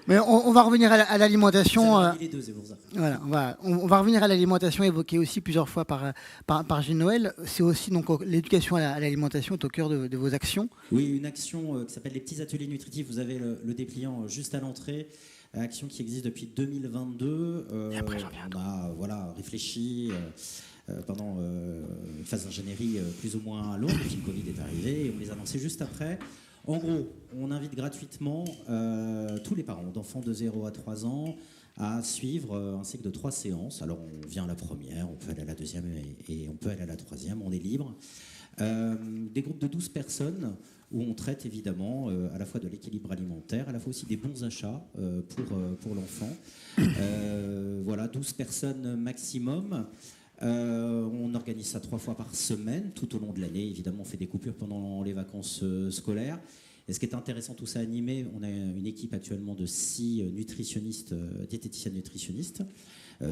mais on va revenir à l'alimentation. Les deux, c'est pour ça. Voilà, on va revenir à l'alimentation évoquée aussi plusieurs fois par Gilles Noël. C'est aussi donc l'éducation à l'alimentation est au cœur de vos actions. Oui, une action qui s'appelle les petits ateliers nutritifs. Vous avez le dépliant juste à l'entrée. Action qui existe depuis 2022. On a réfléchi pendant une phase d'ingénierie plus ou moins longue, puis le Covid est arrivé et on les a lancés juste après. En gros, on invite gratuitement tous les parents d'enfants de 0 à 3 ans à suivre un cycle de 3 séances. Alors on vient à la première, on peut aller à la deuxième et on peut aller à la troisième, on est libre. Des groupes de 12 personnes où on traite évidemment à la fois de l'équilibre alimentaire, à la fois aussi des bons achats pour l'enfant. 12 personnes maximum. On organise ça 3 fois par semaine, tout au long de l'année. Évidemment, on fait des coupures pendant les vacances scolaires. Et ce qui est intéressant, tout ça animé, on a une équipe actuellement de 6 nutritionnistes, diététiciennes nutritionnistes,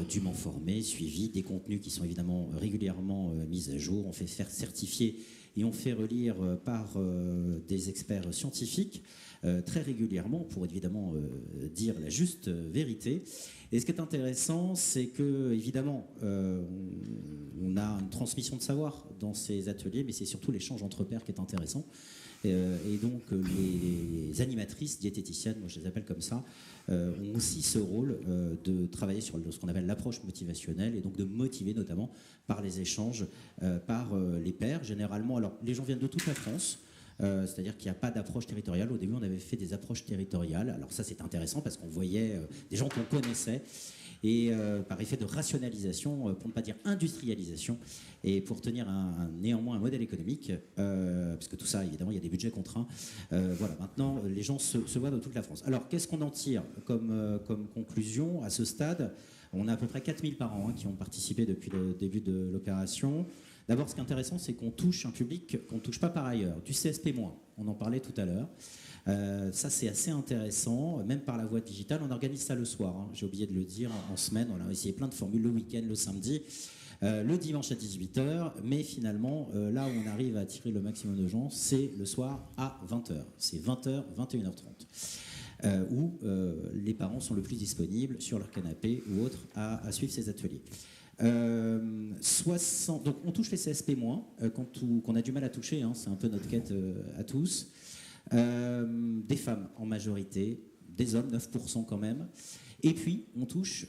dûment formés, suivis, des contenus qui sont évidemment régulièrement mis à jour. On fait faire certifier et on fait relire par des experts scientifiques très régulièrement pour évidemment dire la juste vérité. Et ce qui est intéressant, c'est que évidemment on a une transmission de savoir dans ces ateliers, mais c'est surtout l'échange entre pairs qui est intéressant. Et donc les animatrices diététiciennes, moi je les appelle comme ça, ont aussi ce rôle de travailler sur ce qu'on appelle l'approche motivationnelle et donc de motiver notamment par les échanges, par les pairs généralement. Alors les gens viennent de toute la France. C'est-à-dire qu'il n'y a pas d'approche territoriale. Au début, on avait fait des approches territoriales. Alors ça, c'est intéressant parce qu'on voyait des gens qu'on connaissait. Et par effet de rationalisation, pour ne pas dire industrialisation, et pour tenir néanmoins un modèle économique, parce que tout ça, évidemment, il y a des budgets contraints. Maintenant, les gens se voient dans toute la France. Alors, qu'est-ce qu'on en tire comme conclusion à ce stade? On a à peu près 4000 parents qui ont participé depuis le début de l'opération. D'abord, ce qui est intéressant, c'est qu'on touche un public qu'on ne touche pas par ailleurs, du CSP-. On en parlait tout à l'heure. Ça, c'est assez intéressant, même par la voie digitale. On organise ça le soir, j'ai oublié de le dire, en semaine. On a essayé plein de formules le week-end, le samedi, le dimanche à 18h. Mais finalement, là où on arrive à attirer le maximum de gens, c'est le soir à 20h. C'est 20h, 21h30. où les parents sont le plus disponibles sur leur canapé ou autre à suivre ces ateliers. Donc on touche les CSP moins, qu'on a du mal à toucher, hein, c'est un peu notre quête à tous. Des femmes en majorité, des hommes, 9% quand même. Et puis, on touche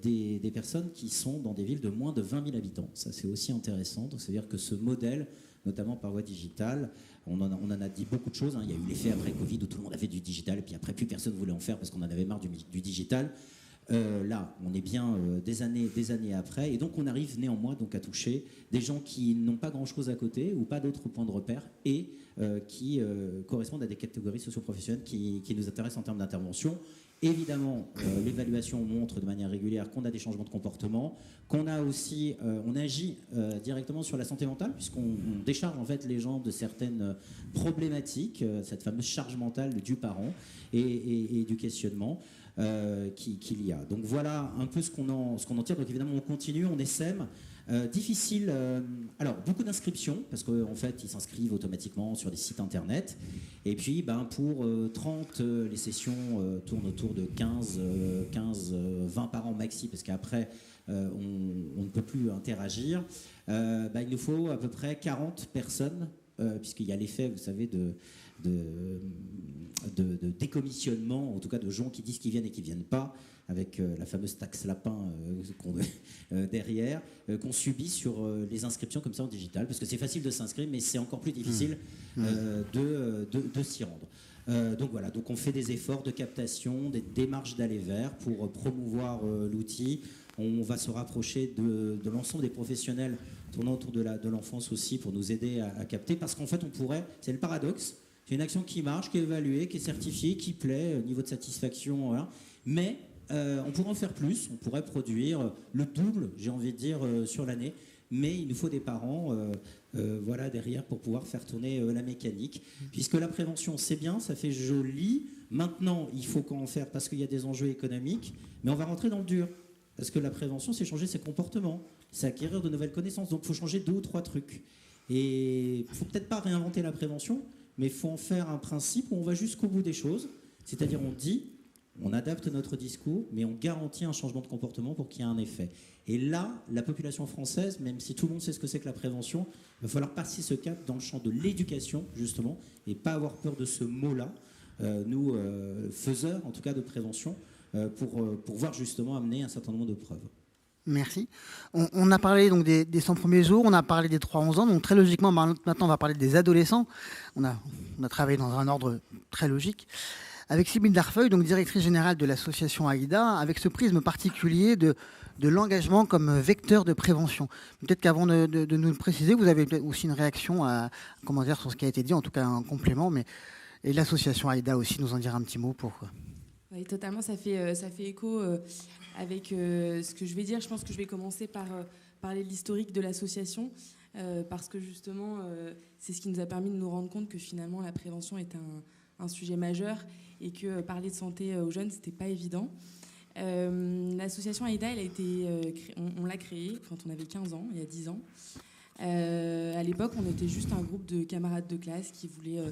des personnes qui sont dans des villes de moins de 20 000 habitants. Ça, c'est aussi intéressant. Donc, c'est-à-dire que ce modèle, notamment par voie digitale, on en a dit beaucoup de choses. Hein. Il y a eu l'effet après Covid où tout le monde avait du digital, et puis après, plus personne ne voulait en faire parce qu'on en avait marre du digital. Là, on est bien des années après, et donc on arrive néanmoins donc, à toucher des gens qui n'ont pas grand-chose à côté ou pas d'autres points de repère et qui correspondent à des catégories socio-professionnelles qui nous intéressent en termes d'intervention. Évidemment, l'évaluation montre de manière régulière qu'on a des changements de comportement, qu'on a aussi, on agit directement sur la santé mentale, puisqu'on décharge en fait les gens de certaines problématiques, cette fameuse charge mentale du parent et du questionnement qu'il y a. Donc voilà un peu ce qu'on en tire. Donc évidemment, on continue, on essaime. Difficile. Alors, beaucoup d'inscriptions, parce qu'en fait, ils s'inscrivent automatiquement sur des sites internet. Et puis, pour 30, les sessions tournent autour de 20 par an maxi, parce qu'après, on ne peut plus interagir. Il nous faut à peu près 40 personnes, puisqu'il y a l'effet, vous savez, de décommissionnement, en tout cas de gens qui disent qu'ils viennent et qui ne viennent pas, avec la fameuse taxe lapin derrière, qu'on subit sur les inscriptions comme ça en digital, parce que c'est facile de s'inscrire, mais c'est encore plus difficile de s'y rendre. Donc voilà, donc on fait des efforts de captation, des démarches d'aller vers pour promouvoir l'outil. On va se rapprocher de l'ensemble des professionnels tournant autour de l'enfance aussi pour nous aider à capter, parce qu'en fait on pourrait, c'est le paradoxe, c'est une action qui marche, qui est évaluée, qui est certifiée, qui plaît, au niveau de satisfaction, voilà. Mais on pourrait en faire plus, on pourrait produire le double, j'ai envie de dire, sur l'année, mais il nous faut des parents derrière pour pouvoir faire tourner la mécanique, puisque la prévention, c'est bien, ça fait joli. Maintenant, il faut qu'en faire parce qu'il y a des enjeux économiques, mais on va rentrer dans le dur, parce que la prévention, c'est changer ses comportements, c'est acquérir de nouvelles connaissances, donc il faut changer 2 ou 3 trucs. Et il ne faut peut-être pas réinventer la prévention, mais il faut en faire un principe où on va jusqu'au bout des choses, c'est-à-dire on adapte notre discours, mais on garantit un changement de comportement pour qu'il y ait un effet. Et là, la population française, même si tout le monde sait ce que c'est que la prévention, il va falloir passer ce cap dans le champ de l'éducation, justement, et pas avoir peur de ce mot-là, nous, faiseurs, en tout cas, de prévention, pour voir justement amener un certain nombre de preuves. Merci. On a parlé donc des 100 premiers jours, on a parlé des 3-11 ans, donc très logiquement, maintenant, on va parler des adolescents. On a travaillé dans un ordre très logique. Avec Sybille Darfeuille, donc directrice générale de l'association AIDA, avec ce prisme particulier de l'engagement comme vecteur de prévention. Peut-être qu'avant de nous le préciser, vous avez aussi une réaction sur ce qui a été dit, en tout cas un complément, et l'association AIDA aussi nous en dire un petit mot pour... Oui, totalement, ça fait écho avec ce que je vais dire. Je pense que je vais commencer par parler de l'historique de l'association, parce que justement, c'est ce qui nous a permis de nous rendre compte que finalement la prévention est un sujet majeur et que parler de santé aux jeunes, c'était pas évident. L'association AIDA, on l'a créée quand on avait 15 ans, il y a 10 ans. À l'époque, on était juste un groupe de camarades de classe qui voulaient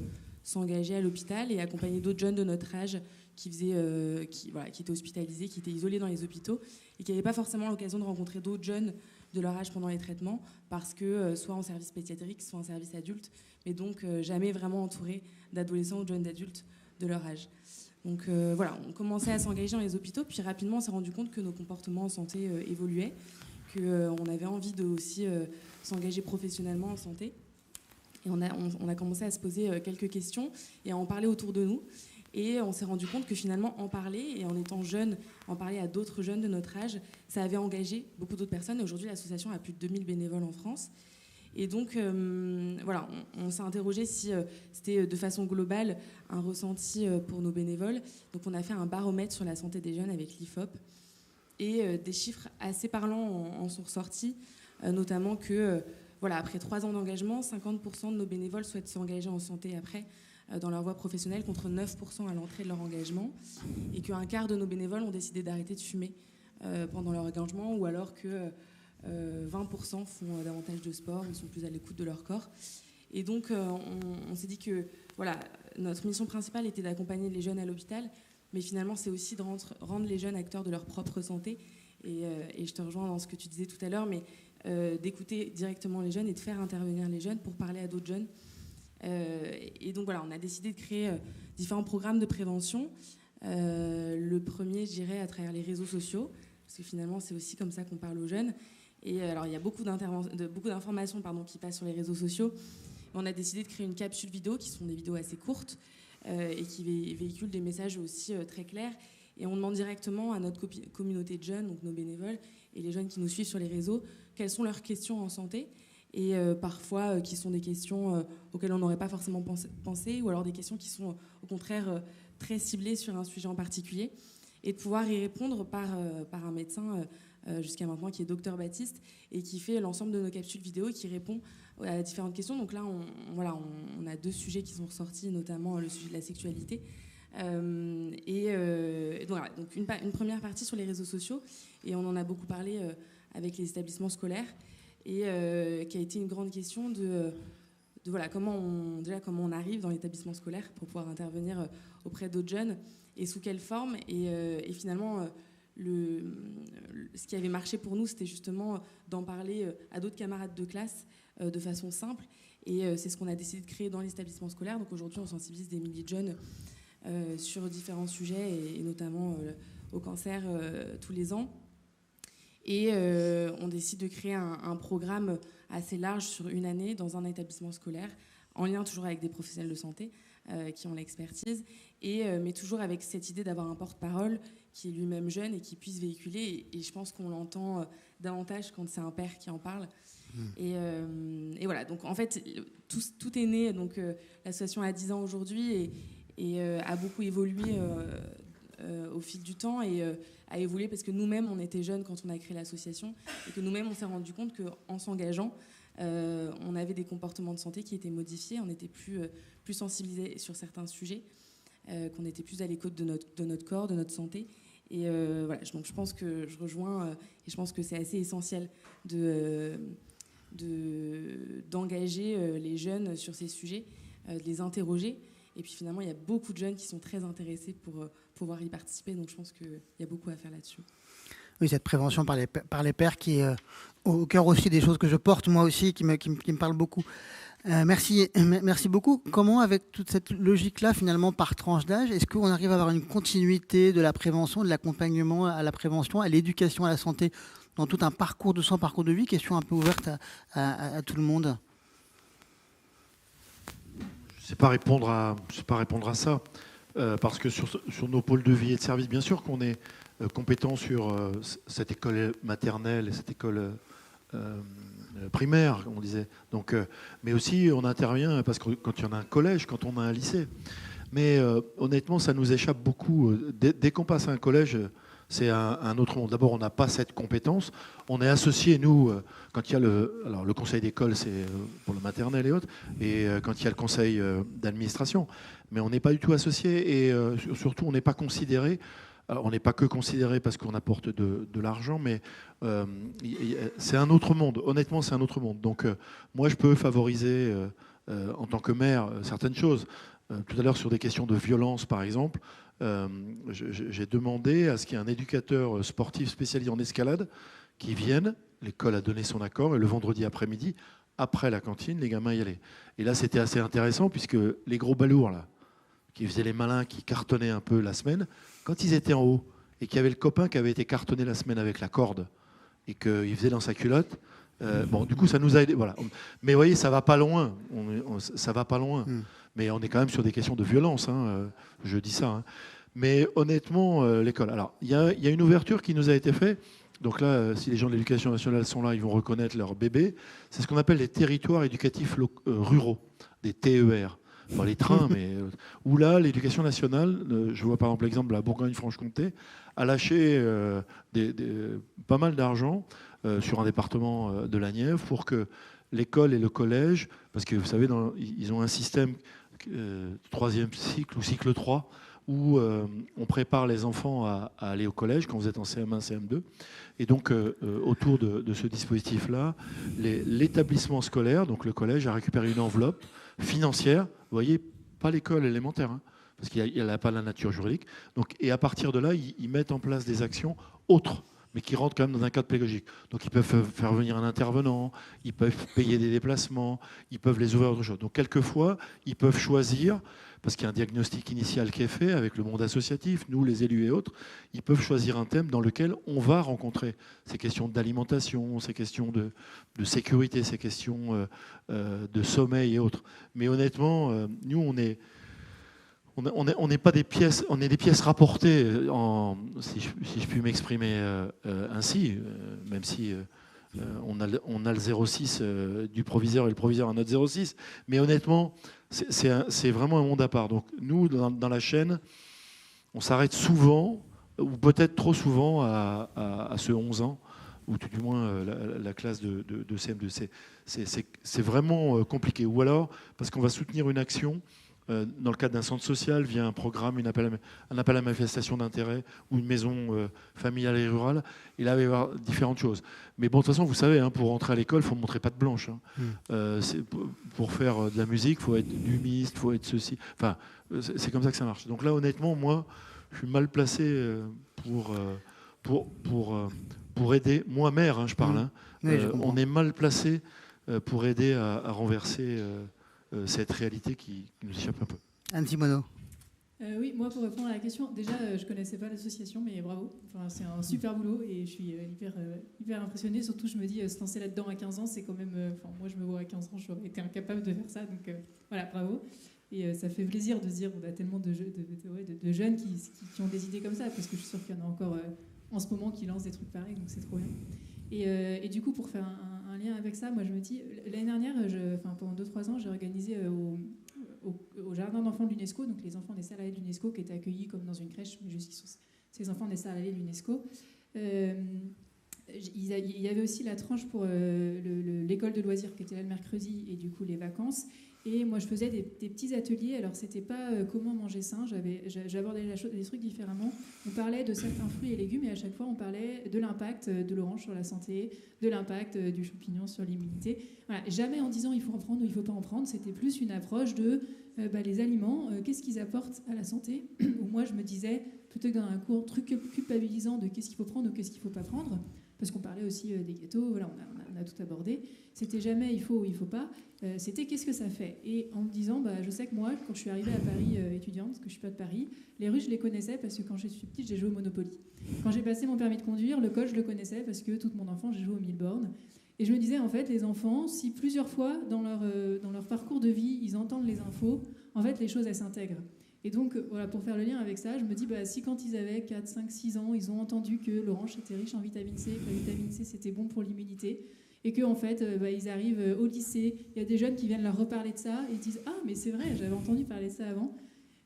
s'engager à l'hôpital et accompagner d'autres jeunes de notre âge qui étaient hospitalisés, qui étaient isolés dans les hôpitaux et qui n'avaient pas forcément l'occasion de rencontrer d'autres jeunes de leur âge pendant les traitements, parce que soit en service pédiatrique, soit en service adulte, mais donc jamais vraiment entourés d'adolescents ou de jeunes adultes de leur âge. Donc on commençait à s'engager dans les hôpitaux, puis rapidement on s'est rendu compte que nos comportements en santé évoluaient, qu'on avait envie de aussi s'engager professionnellement en santé. Et on a commencé à se poser quelques questions et à en parler autour de nous. Et on s'est rendu compte que finalement, en parler, et en étant jeune, en parler à d'autres jeunes de notre âge, ça avait engagé beaucoup d'autres personnes. Et aujourd'hui, l'association a plus de 2000 bénévoles en France. Et donc, on s'est interrogé si c'était de façon globale un ressenti pour nos bénévoles. Donc, on a fait un baromètre sur la santé des jeunes avec l'IFOP. Et des chiffres assez parlants en sont ressortis, notamment que, après 3 ans d'engagement, 50% de nos bénévoles souhaitent s'engager en santé après, dans leur voie professionnelle, contre 9% à l'entrée de leur engagement, et qu'un quart de nos bénévoles ont décidé d'arrêter de fumer pendant leur engagement, ou alors que 20% font davantage de sport, ils sont plus à l'écoute de leur corps. Et donc on s'est dit que notre mission principale était d'accompagner les jeunes à l'hôpital, mais finalement, c'est aussi de rendre les jeunes acteurs de leur propre santé. Et je te rejoins dans ce que tu disais tout à l'heure, mais d'écouter directement les jeunes et de faire intervenir les jeunes pour parler à d'autres jeunes. Et donc voilà, on a décidé de créer différents programmes de prévention. Le premier, je dirais, à travers les réseaux sociaux, parce que finalement, c'est aussi comme ça qu'on parle aux jeunes. Et alors, il y a beaucoup d'informations qui passent sur les réseaux sociaux. On a décidé de créer une capsule vidéo, qui sont des vidéos assez courtes, et qui véhiculent des messages aussi très clairs. Et on demande directement à notre communauté de jeunes, donc nos bénévoles, et les jeunes qui nous suivent sur les réseaux, quelles sont leurs questions en santé. Et parfois, qui sont des questions auxquelles on n'aurait pas forcément pensé, ou alors des questions qui sont au contraire très ciblées sur un sujet en particulier. Et de pouvoir y répondre par un médecin jusqu'à maintenant, qui est Dr Baptiste, et qui fait l'ensemble de nos capsules vidéo et qui répond à différentes questions. Donc là, on a 2 sujets qui sont ressortis, notamment le sujet de la sexualité. Donc une première partie sur les réseaux sociaux, et on en a beaucoup parlé avec les établissements scolaires, et qui a été une grande question de comment on arrive dans l'établissement scolaire pour pouvoir intervenir auprès d'autres jeunes, et sous quelle forme. Et finalement, ce qui avait marché pour nous, c'était justement d'en parler à d'autres camarades de classe de façon simple. Et c'est ce qu'on a décidé de créer dans l'établissement scolaire. Donc aujourd'hui, on sensibilise des milliers de jeunes sur différents sujets, et notamment au cancer tous les ans. Et on décide de créer un programme assez large sur une année dans un établissement scolaire, en lien toujours avec des professionnels de santé qui ont l'expertise, mais toujours avec cette idée d'avoir un porte-parole qui est lui-même jeune et qui puisse véhiculer. Et je pense qu'on l'entend davantage quand c'est un père qui en parle. Et voilà, donc en fait, tout est né. Donc l'association a 10 ans aujourd'hui et a beaucoup évolué au fil du temps, et a évolué parce que nous-mêmes, on était jeunes quand on a créé l'association, et que nous-mêmes, on s'est rendu compte qu'en s'engageant, on avait des comportements de santé qui étaient modifiés, on était plus sensibilisés sur certains sujets, qu'on était plus à l'écoute de notre corps, de notre santé. Et voilà, donc je pense que je rejoins, et je pense que c'est assez essentiel d'engager les jeunes sur ces sujets, de les interroger. Et puis finalement, il y a beaucoup de jeunes qui sont très intéressés pour pouvoir y participer. Donc je pense qu'il y a beaucoup à faire là-dessus. Oui, cette prévention par les pairs qui est au cœur aussi des choses que je porte moi aussi, qui me parlent beaucoup. Merci beaucoup. Comment, avec toute cette logique-là, finalement, par tranche d'âge, est-ce qu'on arrive à avoir une continuité de la prévention, de l'accompagnement à la prévention, à l'éducation, à la santé, dans tout un parcours de soins, parcours de vie? Question un peu ouverte à tout le monde. Je ne sais pas répondre à ça, parce que sur nos pôles de vie et de service, bien sûr qu'on est compétent sur cette école maternelle et cette école primaire, comme on disait. Donc, mais aussi, on intervient parce que quand il y en a un collège, quand on a un lycée. Mais honnêtement, ça nous échappe beaucoup. Dès qu'on passe à un collège, c'est un autre monde. D'abord, on n'a pas cette compétence. On est associés, nous, quand il y a le conseil d'école, c'est pour le maternel et autres, et quand il y a le conseil d'administration. Mais on n'est pas du tout associés, et surtout, on n'est pas considéré. On n'est pas que considéré parce qu'on apporte de l'argent, mais c'est un autre monde. Honnêtement, c'est un autre monde. Donc, moi, je peux favoriser, en tant que maire, certaines choses. Tout à l'heure, sur des questions de violence, par exemple, j'ai demandé à ce qu'il y ait un éducateur sportif spécialisé en escalade qui vienne. L'école a donné son accord, et le vendredi après-midi, après la cantine, les gamins y allaient. Et là, c'était assez intéressant, puisque les gros balourds, là, qui faisaient les malins, qui cartonnaient un peu la semaine, quand ils étaient en haut, et qu'il y avait le copain qui avait été cartonné la semaine avec la corde, et qu'il faisait dans sa culotte, bon, du coup, ça nous a aidé. Voilà. Mais vous voyez, ça va pas loin. Ça va pas loin. Mais on est quand même sur des questions de violence, hein, je dis ça. Hein. Mais honnêtement, l'école. Alors, il y a une ouverture qui nous a été faite. Donc là, si les gens de l'Éducation nationale sont là, ils vont reconnaître leur bébé. C'est ce qu'on appelle les territoires éducatifs ruraux, des TER. Dans les trains, mais où là, l'Éducation nationale, je vois par exemple l'exemple de la Bourgogne-Franche-Comté, a lâché pas mal d'argent sur un département de la Nièvre pour que l'école et le collège, parce que vous savez, ils ont un système 3e cycle ou cycle 3, où on prépare les enfants à aller au collège quand vous êtes en CM1, CM2. Et donc, autour de ce dispositif-là, l'établissement scolaire, donc le collège, a récupéré une enveloppe financière, vous voyez, pas l'école élémentaire, hein, parce qu'il n'a pas la nature juridique. Donc, et à partir de là, ils mettent en place des actions autres, mais qui rentrent quand même dans un cadre pédagogique. Donc ils peuvent faire venir un intervenant, ils peuvent payer des déplacements, ils peuvent les ouvrir à autre chose. Donc quelquefois, ils peuvent choisir, parce qu'il y a un diagnostic initial qui est fait avec le monde associatif, nous les élus et autres, ils peuvent choisir un thème dans lequel on va rencontrer ces questions d'alimentation, ces questions de sécurité, ces questions de sommeil et autres. Mais honnêtement, nous on n'est pas des pièces, on est des pièces rapportées, si je puis m'exprimer ainsi, même si on a le 06 du proviseur et le proviseur a notre 06, mais honnêtement, c'est vraiment un monde à part. Donc nous, dans la chaîne, on s'arrête souvent, ou peut-être trop souvent, à ce 11 ans, ou tout du moins la classe de CM2. C'est vraiment compliqué. Ou alors, parce qu'on va soutenir une action dans le cadre d'un centre social, via un programme, un appel à manifestation d'intérêt ou une maison familiale et rurale. Et là, il va y avoir différentes choses. Mais bon, de toute façon, vous savez, hein, pour rentrer à l'école, il faut montrer patte blanche. Hein. Pour faire de la musique, il faut être humiste, il faut être ceci. Enfin, c'est comme ça que ça marche. Donc là, honnêtement, moi, je suis mal placé pour aider. Moi, maire, hein, je parle. Hein. Oui, on est mal placé pour aider à renverser cette réalité qui nous échappe un peu. Anne Simoneau. Oui, moi pour répondre à la question, déjà je ne connaissais pas l'association, mais bravo, enfin, c'est un super boulot et je suis hyper impressionnée, surtout je me dis se lancer là-dedans à 15 ans, c'est quand même, moi je me vois à 15 ans, j'aurais été incapable de faire ça, donc voilà, bravo. Et ça fait plaisir de se dire, on a tellement de jeunes qui ont des idées comme ça, parce que je suis sûre qu'il y en a encore en ce moment qui lancent des trucs pareils, donc c'est trop bien. Et du coup, pour faire un lien avec ça, moi je me dis, l'année dernière, pendant 2-3 ans, j'ai organisé au jardin d'enfants de l'UNESCO, donc les enfants des salariés de l'UNESCO qui étaient accueillis comme dans une crèche, mais juste qu'ils sont ces enfants des salariés de l'UNESCO. Il y avait aussi la tranche pour l'école de loisirs qui était là le mercredi et du coup les vacances. Et moi je faisais des petits ateliers. Alors c'était pas comment manger sain, j'abordais les trucs différemment. On parlait de certains fruits et légumes et à chaque fois on parlait de l'impact de l'orange sur la santé, de l'impact du champignon sur l'immunité. Voilà. Jamais en disant il faut en prendre ou il faut pas en prendre. C'était plus une approche de les aliments, qu'est-ce qu'ils apportent à la santé. Où moi je me disais, plutôt que dans un cours truc culpabilisant de qu'est-ce qu'il faut prendre ou qu'est-ce qu'il faut pas prendre, parce qu'on parlait aussi des gâteaux, voilà, on a tout abordé. C'était jamais il faut ou il faut pas, c'était qu'est-ce que ça fait. Et en me disant, je sais que moi, quand je suis arrivée à Paris étudiante, parce que je suis pas de Paris, les rues je les connaissais parce que quand je suis petite, j'ai joué au Monopoly. Quand j'ai passé mon permis de conduire, le code je le connaissais parce que toute mon enfance j'ai joué aux 1000 bornes. Et je me disais en fait, les enfants, si plusieurs fois dans leur parcours de vie, ils entendent les infos, en fait les choses elles s'intègrent. Et donc, voilà, pour faire le lien avec ça, je me dis, si quand ils avaient 4, 5, 6 ans, ils ont entendu que l'orange était riche en vitamine C, que la vitamine C c'était bon pour l'immunité, et qu'en fait, ils arrivent au lycée, il y a des jeunes qui viennent leur reparler de ça, et ils disent, ah, mais c'est vrai, j'avais entendu parler de ça avant.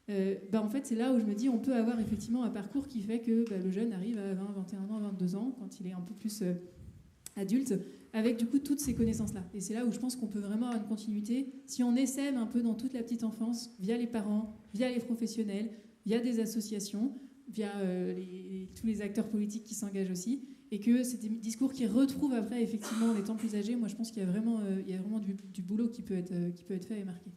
En fait, c'est là où je me dis, on peut avoir effectivement un parcours qui fait que le jeune arrive à 20, 21 ans, 22 ans, quand il est un peu plus adulte, avec du coup toutes ces connaissances-là. Et c'est là où je pense qu'on peut vraiment avoir une continuité si on essaime un peu dans toute la petite enfance, via les parents, via les professionnels, via des associations, via tous les acteurs politiques qui s'engagent aussi, et que c'est des discours qui retrouvent après effectivement les temps plus âgés. Moi je pense qu'il y a vraiment, du boulot qui peut être fait et marqué.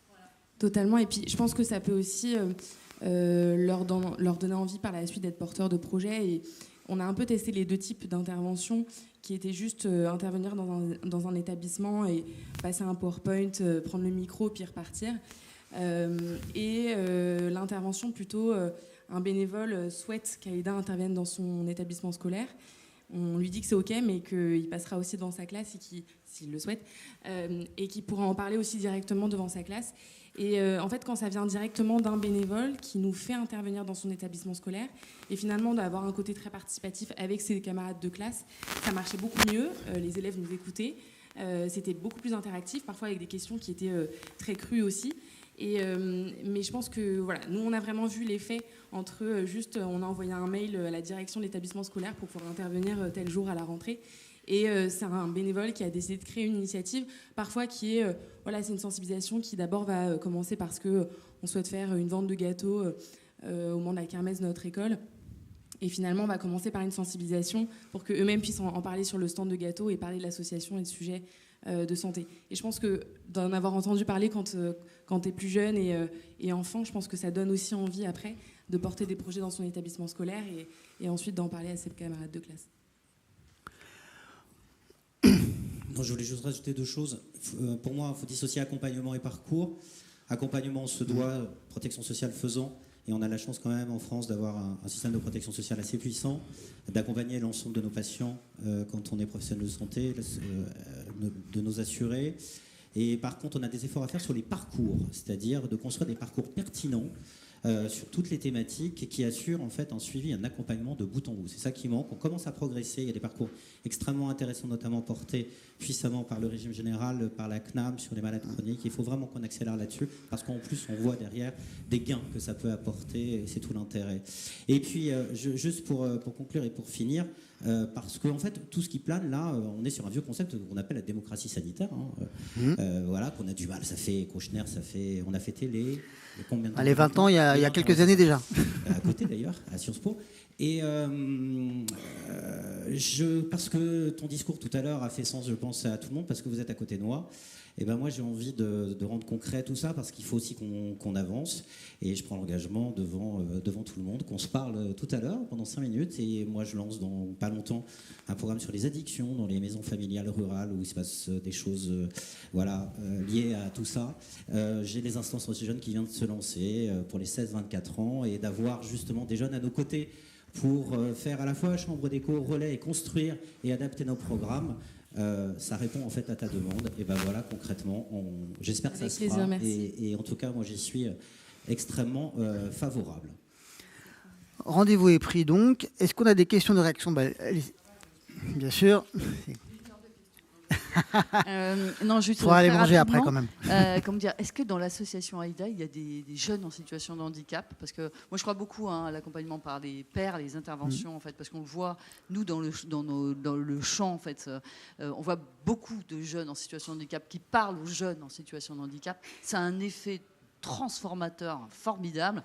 Voilà. Totalement, et puis je pense que ça peut aussi leur donner envie par la suite d'être porteurs de projets. Et on a un peu testé les deux types d'interventions qui étaient juste intervenir dans un établissement et passer un PowerPoint, prendre le micro puis repartir. Et l'intervention plutôt, un bénévole souhaite qu'Aïda intervienne dans son établissement scolaire. On lui dit que c'est OK, mais qu'il passera aussi devant sa classe, s'il le souhaite, et qu'il pourra en parler aussi directement devant sa classe. Et en fait, quand ça vient directement d'un bénévole qui nous fait intervenir dans son établissement scolaire, et finalement d'avoir un côté très participatif avec ses camarades de classe, ça marchait beaucoup mieux. Les élèves nous écoutaient. C'était beaucoup plus interactif, parfois avec des questions qui étaient très crues aussi. Mais je pense que voilà, nous on a vraiment vu l'effet entre juste on a envoyé un mail à la direction de l'établissement scolaire pour pouvoir intervenir tel jour à la rentrée. Et c'est un bénévole qui a décidé de créer une initiative, parfois qui est, c'est une sensibilisation qui d'abord va commencer parce qu'on souhaite faire une vente de gâteaux au moment de la kermesse de notre école. Et finalement, on va commencer par une sensibilisation pour qu'eux-mêmes puissent en parler sur le stand de gâteaux et parler de l'association et de sujets de santé. Et je pense que d'en avoir entendu parler quand tu es plus jeune et enfant, je pense que ça donne aussi envie après de porter des projets dans son établissement scolaire et ensuite d'en parler à ses camarades de classe. Non, je voulais juste rajouter 2 choses. Pour moi, il faut dissocier accompagnement et parcours. Accompagnement, on se doit, protection sociale faisant, et on a la chance quand même en France d'avoir un système de protection sociale assez puissant, d'accompagner l'ensemble de nos patients quand on est professionnel de santé, de nos assurés. Et par contre, on a des efforts à faire sur les parcours, c'est-à-dire de construire des parcours pertinents sur toutes les thématiques qui assurent en fait un suivi, un accompagnement de bout en bout. C'est ça qui manque. On commence à progresser. Il y a des parcours extrêmement intéressants, notamment portés puissamment par le régime général, par la CNAM sur les malades chroniques. Il faut vraiment qu'on accélère là-dessus parce qu'en plus, on voit derrière des gains que ça peut apporter et c'est tout l'intérêt. Et puis, juste pour conclure et pour finir, parce qu'en fait, tout ce qui plane là, on est sur un vieux concept qu'on appelle la démocratie sanitaire. Voilà, qu'on a du mal. Ça fait Kouchner, on a fêté les combien de temps ? Les 20 ans, il y a quelques années déjà. À côté d'ailleurs, à Sciences Po. Et parce que ton discours tout à l'heure a fait sens, je pense, à tout le monde, parce que vous êtes à côté de moi. Et ben moi, j'ai envie de rendre concret tout ça, parce qu'il faut aussi qu'on avance. Et je prends l'engagement devant tout le monde, qu'on se parle tout à l'heure pendant 5 minutes. Et moi, je lance dans pas longtemps un programme sur les addictions dans les maisons familiales rurales où il se passe des choses liées à tout ça. J'ai les instances pour ces jeunes qui viennent de se lancer pour les 16-24 ans et d'avoir justement des jeunes à nos côtés pour faire à la fois chambre d'écho, relais et construire et adapter nos programmes. Ça répond en fait à ta demande. Et ben voilà, concrètement, j'espère que ça se fera. Et en tout cas, moi, j'y suis extrêmement favorable. Rendez-vous est pris donc. Est-ce qu'on a des questions de réaction ? Bien sûr. Non, juste. Il faudra aller manger après quand même. Comment dire, est-ce que dans l'association AIDA, il y a des jeunes en situation de handicap ? Parce que moi, je crois beaucoup à l'accompagnement par les pairs, les interventions, en fait, parce qu'on le voit, nous, dans le champ, en fait, on voit beaucoup de jeunes en situation de handicap qui parlent aux jeunes en situation de handicap. Ça a un effet transformateur formidable.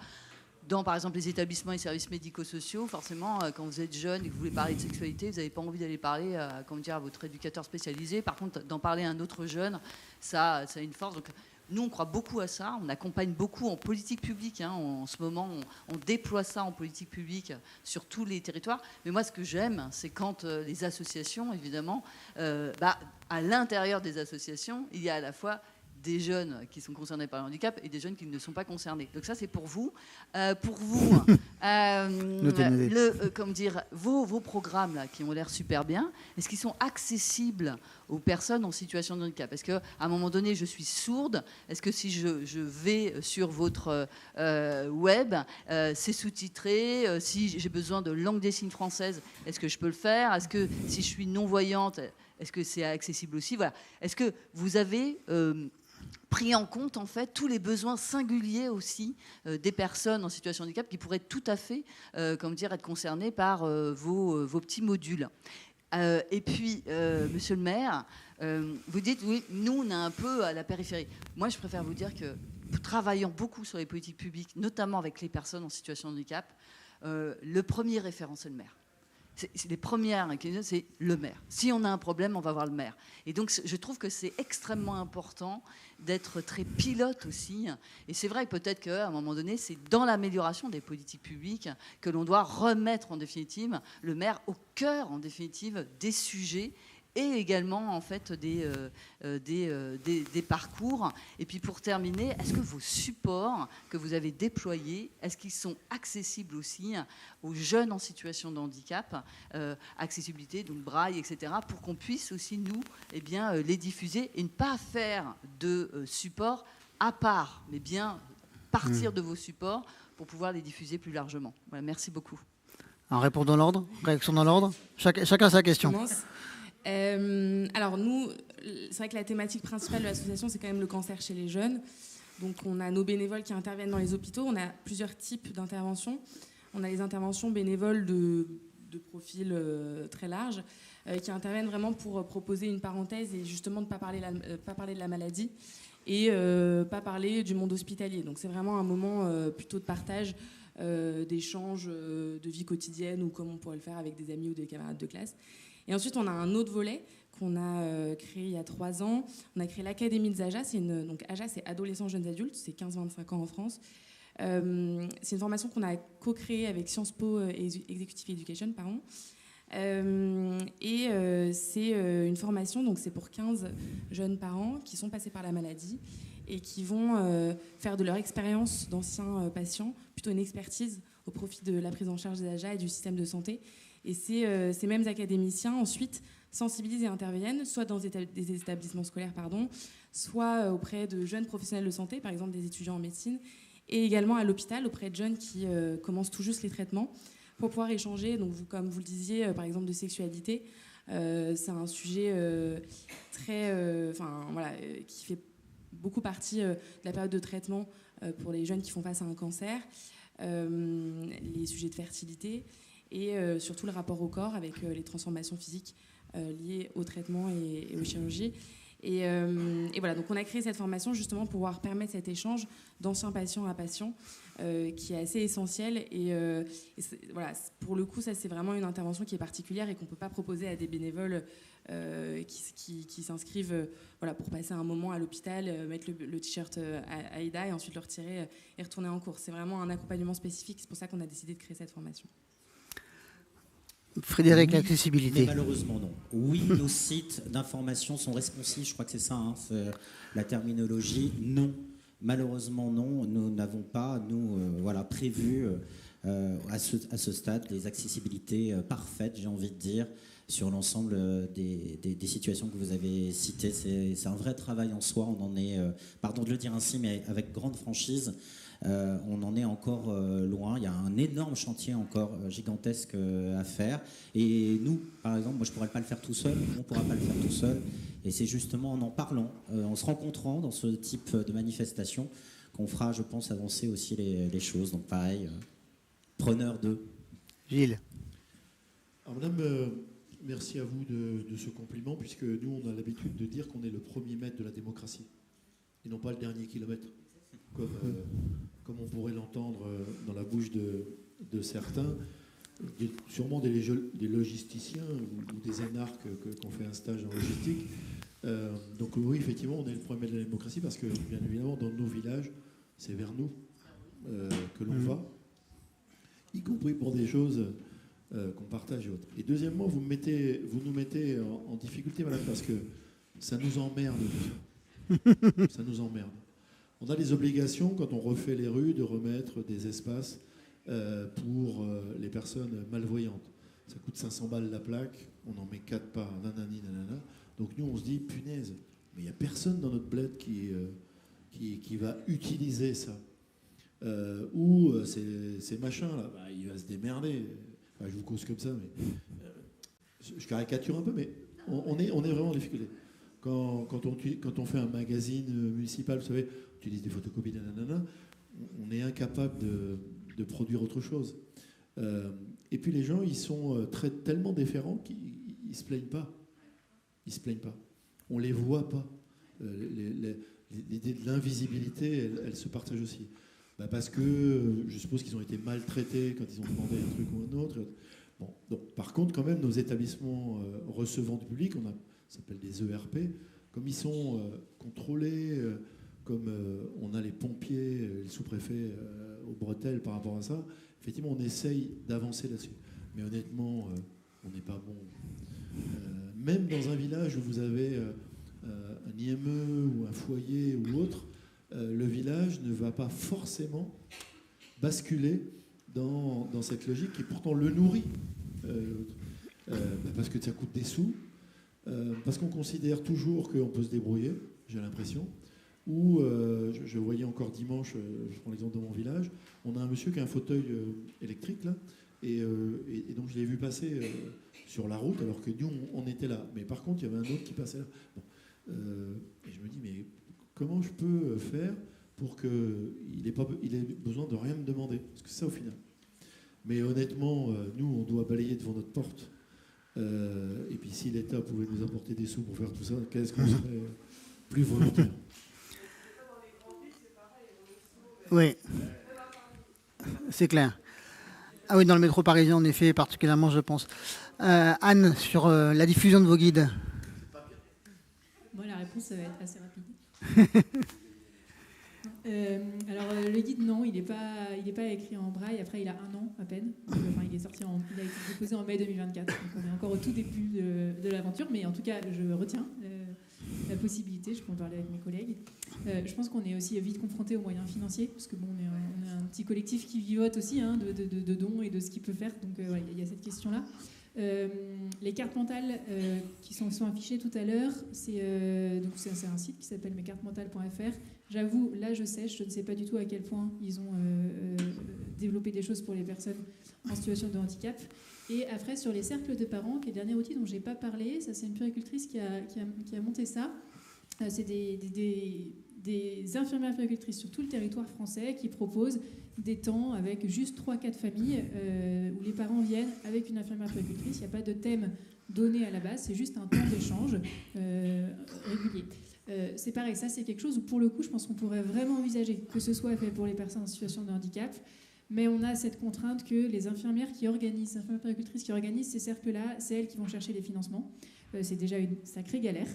Dans, par exemple, les établissements et services médico-sociaux, forcément, quand vous êtes jeune et que vous voulez parler de sexualité, vous n'avez pas envie d'aller parler à votre éducateur spécialisé. Par contre, d'en parler à un autre jeune, ça a une force. Donc, nous, on croit beaucoup à ça. On accompagne beaucoup en politique publique. En ce moment, on déploie ça en politique publique sur tous les territoires. Mais moi, ce que j'aime, c'est quand les associations, évidemment, à l'intérieur des associations, il y a à la fois des jeunes qui sont concernés par le handicap et des jeunes qui ne sont pas concernés. Donc ça, c'est pour vous. Vos programmes là, qui ont l'air super bien, est-ce qu'ils sont accessibles aux personnes en situation de handicap ? Est-ce qu'à un moment donné, je suis sourde ? Est-ce que si je vais sur votre web, c'est sous-titré ? Si j'ai besoin de langue des signes française, est-ce que je peux le faire ? Est-ce que si je suis non-voyante, est-ce que c'est accessible aussi ? Voilà. Est-ce que vous avez pris en compte en fait tous les besoins singuliers aussi des personnes en situation de handicap qui pourraient tout à fait être concernées par vos petits modules. Et puis, monsieur le maire, vous dites, oui, nous, on est un peu à la périphérie. Moi, je préfère vous dire que, travaillant beaucoup sur les politiques publiques, notamment avec les personnes en situation de handicap, le premier référent, c'est le maire. C'est les premières, c'est le maire. Si on a un problème, on va voir le maire. Et donc, je trouve que c'est extrêmement important d'être très pilote aussi. Et c'est vrai que peut-être qu'à un moment donné, c'est dans l'amélioration des politiques publiques que l'on doit remettre en définitive le maire au cœur, en définitive, des sujets et également en fait des parcours. Et puis pour terminer, est-ce que vos supports que vous avez déployés, est-ce qu'ils sont accessibles aussi aux jeunes en situation de handicap, accessibilité, donc braille, etc., pour qu'on puisse aussi, nous, les diffuser et ne pas faire de supports à part, mais bien partir de vos supports pour pouvoir les diffuser plus largement. Voilà, merci beaucoup. En réponse dans l'ordre, réaction dans l'ordre, chacun sa question. Alors nous, c'est vrai que la thématique principale de l'association, c'est quand même le cancer chez les jeunes. Donc on a nos bénévoles qui interviennent dans les hôpitaux. On a plusieurs types d'interventions. On a les interventions bénévoles de profil très large qui interviennent vraiment pour proposer une parenthèse et justement de ne pas parler de la maladie et pas parler du monde hospitalier. Donc c'est vraiment un moment plutôt de partage, d'échange de vie quotidienne ou comme on pourrait le faire avec des amis ou des camarades de classe. Et ensuite, on a un autre volet qu'on a créé il y a 3 ans. On a créé l'Académie de Zaja. Donc AJA, c'est adolescents, jeunes adultes. C'est 15-25 ans en France. C'est une formation qu'on a co-créée avec Sciences Po Executive Education, pardon. C'est une formation, donc c'est pour 15 jeunes parents qui sont passés par la maladie et qui vont faire de leur expérience d'anciens patients plutôt une expertise au profit de la prise en charge des AJA et du système de santé. Et ces mêmes académiciens ensuite sensibilisent et interviennent soit dans des établissements scolaires, soit auprès de jeunes professionnels de santé, par exemple des étudiants en médecine, et également à l'hôpital auprès de jeunes qui commencent tout juste les traitements, pour pouvoir échanger, donc comme vous le disiez, par exemple de sexualité. C'est un sujet qui fait beaucoup partie de la période de traitement pour les jeunes qui font face à un cancer, les sujets de fertilité et surtout le rapport au corps avec les transformations physiques liées au traitement et aux chirurgies. Et voilà, donc on a créé cette formation justement pour pouvoir permettre cet échange d'anciens patients à patients qui est assez essentiel. Voilà, pour le coup, ça c'est vraiment une intervention qui est particulière et qu'on ne peut pas proposer à des bénévoles qui s'inscrivent pour passer un moment à l'hôpital, mettre le t-shirt à Aïda et ensuite le retirer et retourner en cours. C'est vraiment un accompagnement spécifique, c'est pour ça qu'on a décidé de créer cette formation. Frédéric, l'accessibilité. Mais malheureusement, non. Oui, nos sites d'information sont responsifs, je crois que c'est ça, c'est la terminologie. Non, malheureusement, non. Nous n'avons pas, prévu à ce stade des accessibilités parfaites, j'ai envie de dire, sur l'ensemble des situations que vous avez citées. C'est un vrai travail en soi. On en est, pardon de le dire ainsi, mais avec grande franchise. On en est encore loin. Il y a un énorme chantier encore gigantesque à faire. Et nous, par exemple, moi je ne pourrais pas le faire tout seul, on ne pourra pas le faire tout seul. Et c'est justement en parlant, en se rencontrant dans ce type de manifestation qu'on fera, je pense, avancer aussi les choses. Donc pareil, preneur d'eux. Gilles. Alors, madame, merci à vous de ce compliment, puisque nous, on a l'habitude de dire qu'on est le premier mètre de la démocratie, et non pas le dernier kilomètre. Comme on pourrait l'entendre dans la bouche de certains, sûrement des logisticiens ou des énarques qui ont fait un stage en logistique. Donc oui, effectivement, on est le premier de la démocratie parce que, bien évidemment, dans nos villages, c'est vers nous que l'on va, y compris pour des choses qu'on partage et autres. Et deuxièmement, vous nous mettez en difficulté, madame, parce que ça nous emmerde. Ça nous emmerde. On a des obligations, quand on refait les rues, de remettre des espaces pour les personnes malvoyantes. Ça coûte 500 balles la plaque, on en met 4 par nanani, nanana. Donc nous, on se dit, punaise, mais il n'y a personne dans notre bled qui va utiliser ça. Ou ces machins-là, il va se démerder. Enfin, je vous cause comme ça, mais je caricature un peu, mais on est vraiment en difficulté. Quand on fait un magazine municipal, vous savez, on utilise des photocopies, nanana, on est incapable de produire autre chose. Et puis les gens, ils sont tellement différents qu'ils ne se plaignent pas. Ils se plaignent pas. On les voit pas. L'idée de l'invisibilité, elle se partage aussi. Parce que je suppose qu'ils ont été maltraités quand ils ont demandé un truc ou un autre. Bon, donc, par contre, quand même, nos établissements recevant du public, ça s'appelle des ERP, comme ils sont contrôlés, comme on a les pompiers, les sous-préfets aux bretelles par rapport à ça, effectivement, on essaye d'avancer là-dessus. Mais honnêtement, on n'est pas bon. Même dans un village où vous avez un IME ou un foyer ou autre, le village ne va pas forcément basculer dans cette logique qui pourtant le nourrit. Parce que ça coûte des sous, parce qu'on considère toujours qu'on peut se débrouiller, j'ai l'impression. Ou, je voyais encore dimanche, je prends l'exemple de mon village, on a un monsieur qui a un fauteuil électrique, là, et donc je l'ai vu passer sur la route, alors que nous, on était là. Mais par contre, il y avait un autre qui passait là. Bon. Et je me dis, mais comment je peux faire pour qu'il ait besoin de rien me demander? Parce que c'est ça au final. Mais honnêtement, nous, on doit balayer devant notre porte. Et puis si l'État pouvait nous apporter des sous pour faire tout ça, qu'est-ce qu'on serait plus volontaire? Oui, c'est clair. Ah oui, dans le métro parisien, en effet, particulièrement, je pense. Anne, sur la diffusion de vos guides. Moi, la réponse, ça va être assez rapide. Alors, le guide, non, il n'est pas écrit en braille. Après, il a 1 an à peine. Donc, il est sorti il a été déposé en mai 2024. Donc, on est encore au tout début de l'aventure. Mais en tout cas, je retiens la possibilité. Je peux en parler avec mes collègues. Je pense qu'on est aussi vite confronté aux moyens financiers. Parce que bon, on est un petit collectif qui vivote aussi de dons et de ce qu'il peut faire. Donc, il y a cette question-là. Les cartes mentales qui sont affichées tout à l'heure, c'est un site qui s'appelle mescartesmentales.fr. J'avoue, là je ne sais pas du tout à quel point ils ont développé des choses pour les personnes en situation de handicap. Et après, sur les cercles de parents, qui est le dernier outil dont je n'ai pas parlé, ça c'est une puéricultrice qui a monté ça. C'est des infirmières puéricultrices sur tout le territoire français qui proposent des temps avec juste 3-4 familles où les parents viennent avec une infirmière puéricultrice. Il n'y a pas de thème donné à la base, c'est juste un temps d'échange régulier. C'est pareil, ça c'est quelque chose où pour le coup je pense qu'on pourrait vraiment envisager que ce soit fait pour les personnes en situation de handicap, mais on a cette contrainte que les infirmières puéricultrices qui organisent ces cercles-là, c'est elles qui vont chercher les financements. C'est déjà une sacrée galère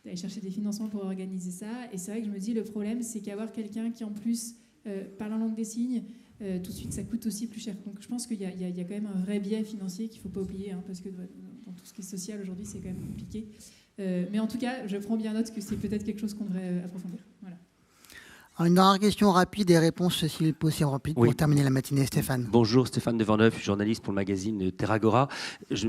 d'aller chercher des financements pour organiser ça, et c'est vrai que je me dis le problème c'est qu'avoir quelqu'un qui en plus parle en langue des signes, tout de suite ça coûte aussi plus cher. Donc je pense qu'il y a quand même un vrai biais financier qu'il ne faut pas oublier, parce que dans tout ce qui est social aujourd'hui c'est quand même compliqué. Mais en tout cas, je prends bien note que c'est peut-être quelque chose qu'on devrait approfondir. Voilà. Alors, une dernière question rapide et réponse, s'il possible rapide, pour terminer la matinée. Stéphane. Bonjour, Stéphane Deverneuf, journaliste pour le magazine Terragora.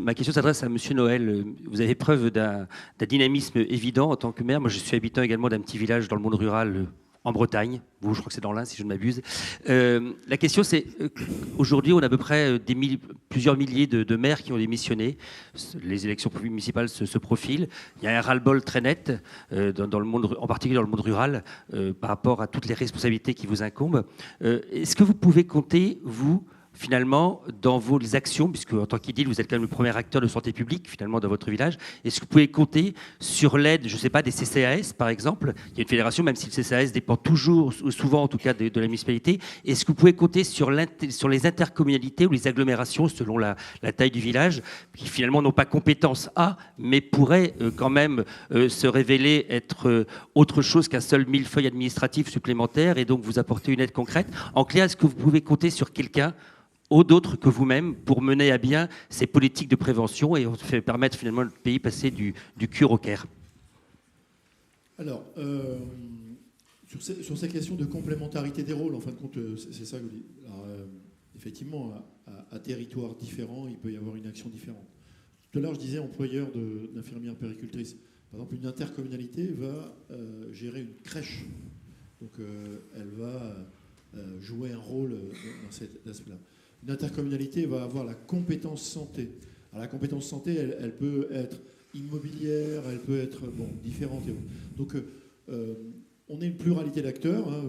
Ma question s'adresse à Monsieur Noël. Vous avez preuve d'un dynamisme évident en tant que maire. Moi, je suis habitant également d'un petit village dans le monde rural en Bretagne. Vous, je crois que c'est dans l'Ain, si je ne m'abuse. La question, c'est aujourd'hui, on a à peu près plusieurs milliers de maires qui ont démissionné. Les élections municipales se profilent. Il y a un ras-le-bol très net, dans le monde, en particulier dans le monde rural, par rapport à toutes les responsabilités qui vous incombent. Est-ce que vous pouvez compter, vous, finalement, dans vos actions, puisque en tant qu'édile, vous êtes quand même le premier acteur de santé publique, finalement, dans votre village, est-ce que vous pouvez compter sur l'aide, je ne sais pas, des CCAS, par exemple? Il y a une fédération, même si le CCAS dépend toujours, souvent en tout cas, de la municipalité. Est-ce que vous pouvez compter sur les intercommunalités ou les agglomérations, selon la taille du village, qui finalement n'ont pas compétence à, mais pourraient quand même se révéler être autre chose qu'un seul millefeuille administratif supplémentaire et donc vous apporter une aide concrète? En clair, est-ce que vous pouvez compter sur quelqu'un ou d'autres que vous-même pour mener à bien ces politiques de prévention et permettre finalement le pays passer du cure au caire? Alors, sur ces questions de complémentarité des rôles, en fin de compte, c'est ça que vous dites. Alors, effectivement, à territoires différents, il peut y avoir une action différente. Tout à l'heure, je disais employeur d'infirmières puéricultrices. Par exemple, une intercommunalité va gérer une crèche. Donc, elle va jouer un rôle dans cet aspect-là. Une intercommunalité va avoir la compétence santé. Alors, la compétence santé, elle peut être immobilière, elle peut être différente. Donc, on est une pluralité d'acteurs. Hein.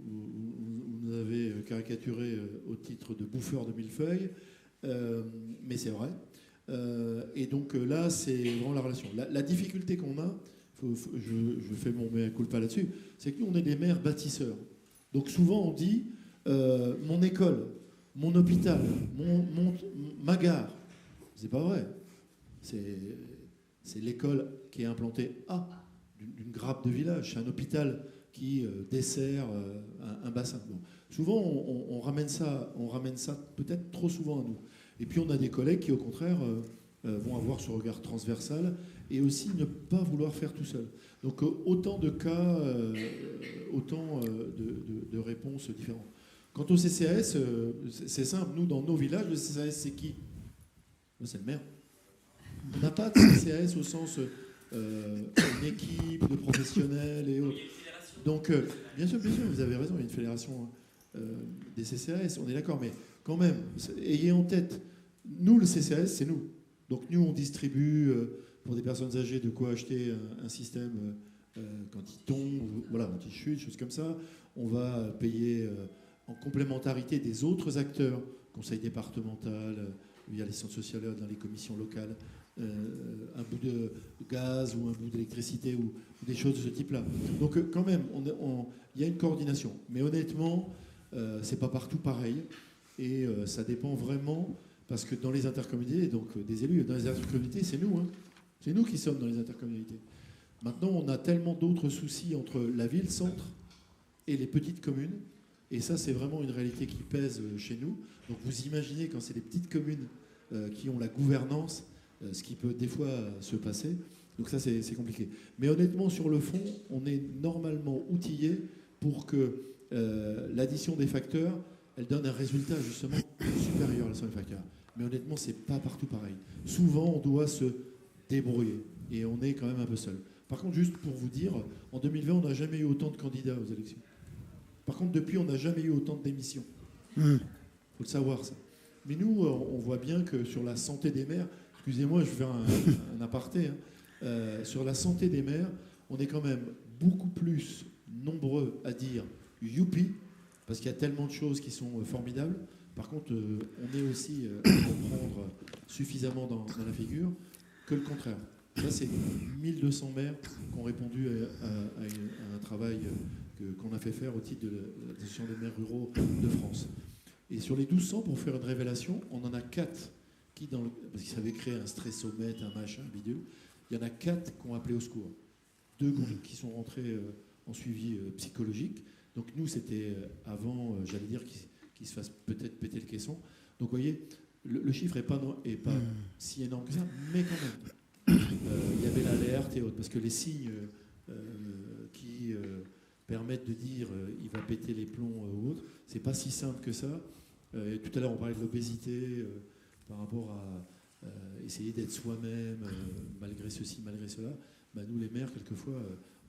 Vous nous avez caricaturé au titre de bouffeur de millefeuilles, mais c'est vrai. Et donc là, c'est vraiment la relation. La difficulté qu'on a, je fais mon mea culpa là-dessus, c'est que nous, on est des maires bâtisseurs. Donc souvent, on dit mon école, mon hôpital, ma gare. C'est pas vrai. C'est l'école qui est implantée d'une grappe de village. C'est un hôpital qui dessert un bassin. Bon. Souvent, on ramène ça peut-être trop souvent à nous. Et puis, on a des collègues qui, au contraire, vont avoir ce regard transversal et aussi ne pas vouloir faire tout seul. Donc, autant de cas, autant de réponses différentes. Quant au CCAS, c'est simple. Nous, dans nos villages, le CCAS, c'est qui? C'est le maire. On n'a pas de CCAS au sens une équipe de professionnels et autres. Donc, bien sûr, vous avez raison, il y a une fédération des CCAS, on est d'accord, mais quand même, ayez en tête, nous, le CCAS, c'est nous. Donc, nous, on distribue pour des personnes âgées de quoi acheter un système quand ils tombent, voilà, quand ils chutent, choses comme ça. On va payer en complémentarité des autres acteurs, conseil départemental, via les centres sociaux, dans les commissions locales, un bout de gaz ou un bout d'électricité ou des choses de ce type-là. Donc quand même, il y a une coordination. Mais honnêtement, c'est pas partout pareil. Et ça dépend vraiment, parce que dans les intercommunalités, donc des élus, dans les intercommunalités, c'est nous. Hein. C'est nous qui sommes dans les intercommunalités. Maintenant, on a tellement d'autres soucis entre la ville-centre et les petites communes. Et ça, c'est vraiment une réalité qui pèse chez nous. Donc vous imaginez, quand c'est les petites communes qui ont la gouvernance, ce qui peut des fois se passer. Donc ça, c'est compliqué. Mais honnêtement, sur le fond, on est normalement outillé pour que l'addition des facteurs, elle donne un résultat justement supérieur à la somme des facteurs. Mais honnêtement, c'est pas partout pareil. Souvent, on doit se débrouiller. Et on est quand même un peu seul. Par contre, juste pour vous dire, en 2020, on n'a jamais eu autant de candidats aux élections. Par contre, depuis, on n'a jamais eu autant de démissions. Il faut le savoir, ça. Mais nous, on voit bien que sur la santé des maires, excusez-moi, je vais faire un aparté, hein, sur la santé des maires, on est quand même beaucoup plus nombreux à dire « youpi », parce qu'il y a tellement de choses qui sont formidables. Par contre, on est aussi à prendre suffisamment dans la figure que le contraire. Ça, c'est 1200 maires qui ont répondu à un travail qu'on a fait faire au titre de l'association des maires ruraux de France. Et sur les 1200, pour faire une révélation, on en a 4 qui, parce qu'ils avaient créé un stressomètre, un machin, un bidule, il y en a 4 qui ont appelé au secours. 2 qui sont rentrés en suivi psychologique. Donc nous, c'était avant, j'allais dire, qu'ils se fassent peut-être péter le caisson. Donc vous voyez, le chiffre n'est pas si énorme que ça, mais quand même. Il y avait l'alerte et autres, parce que les signes qui permettent de dire il va péter les plombs ou autre, c'est pas si simple que ça. Tout à l'heure, on parlait de l'obésité par rapport à essayer d'être soi-même malgré ceci, malgré cela. Bah, nous, les maires, quelquefois,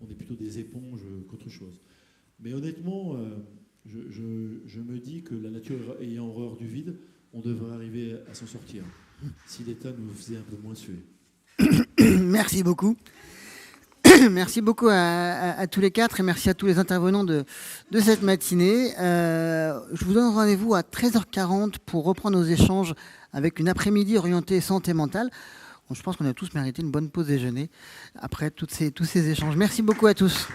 on est plutôt des éponges qu'autre chose. Mais honnêtement, je me dis que la nature ayant horreur du vide, on devrait arriver à s'en sortir, si l'État nous faisait un peu moins suer. Merci beaucoup. Merci beaucoup à tous les 4 et merci à tous les intervenants de cette matinée. Je vous donne rendez-vous à 13h40 pour reprendre nos échanges avec une après-midi orientée santé mentale. Je pense qu'on a tous mérité une bonne pause déjeuner après tous ces échanges. Merci beaucoup à tous.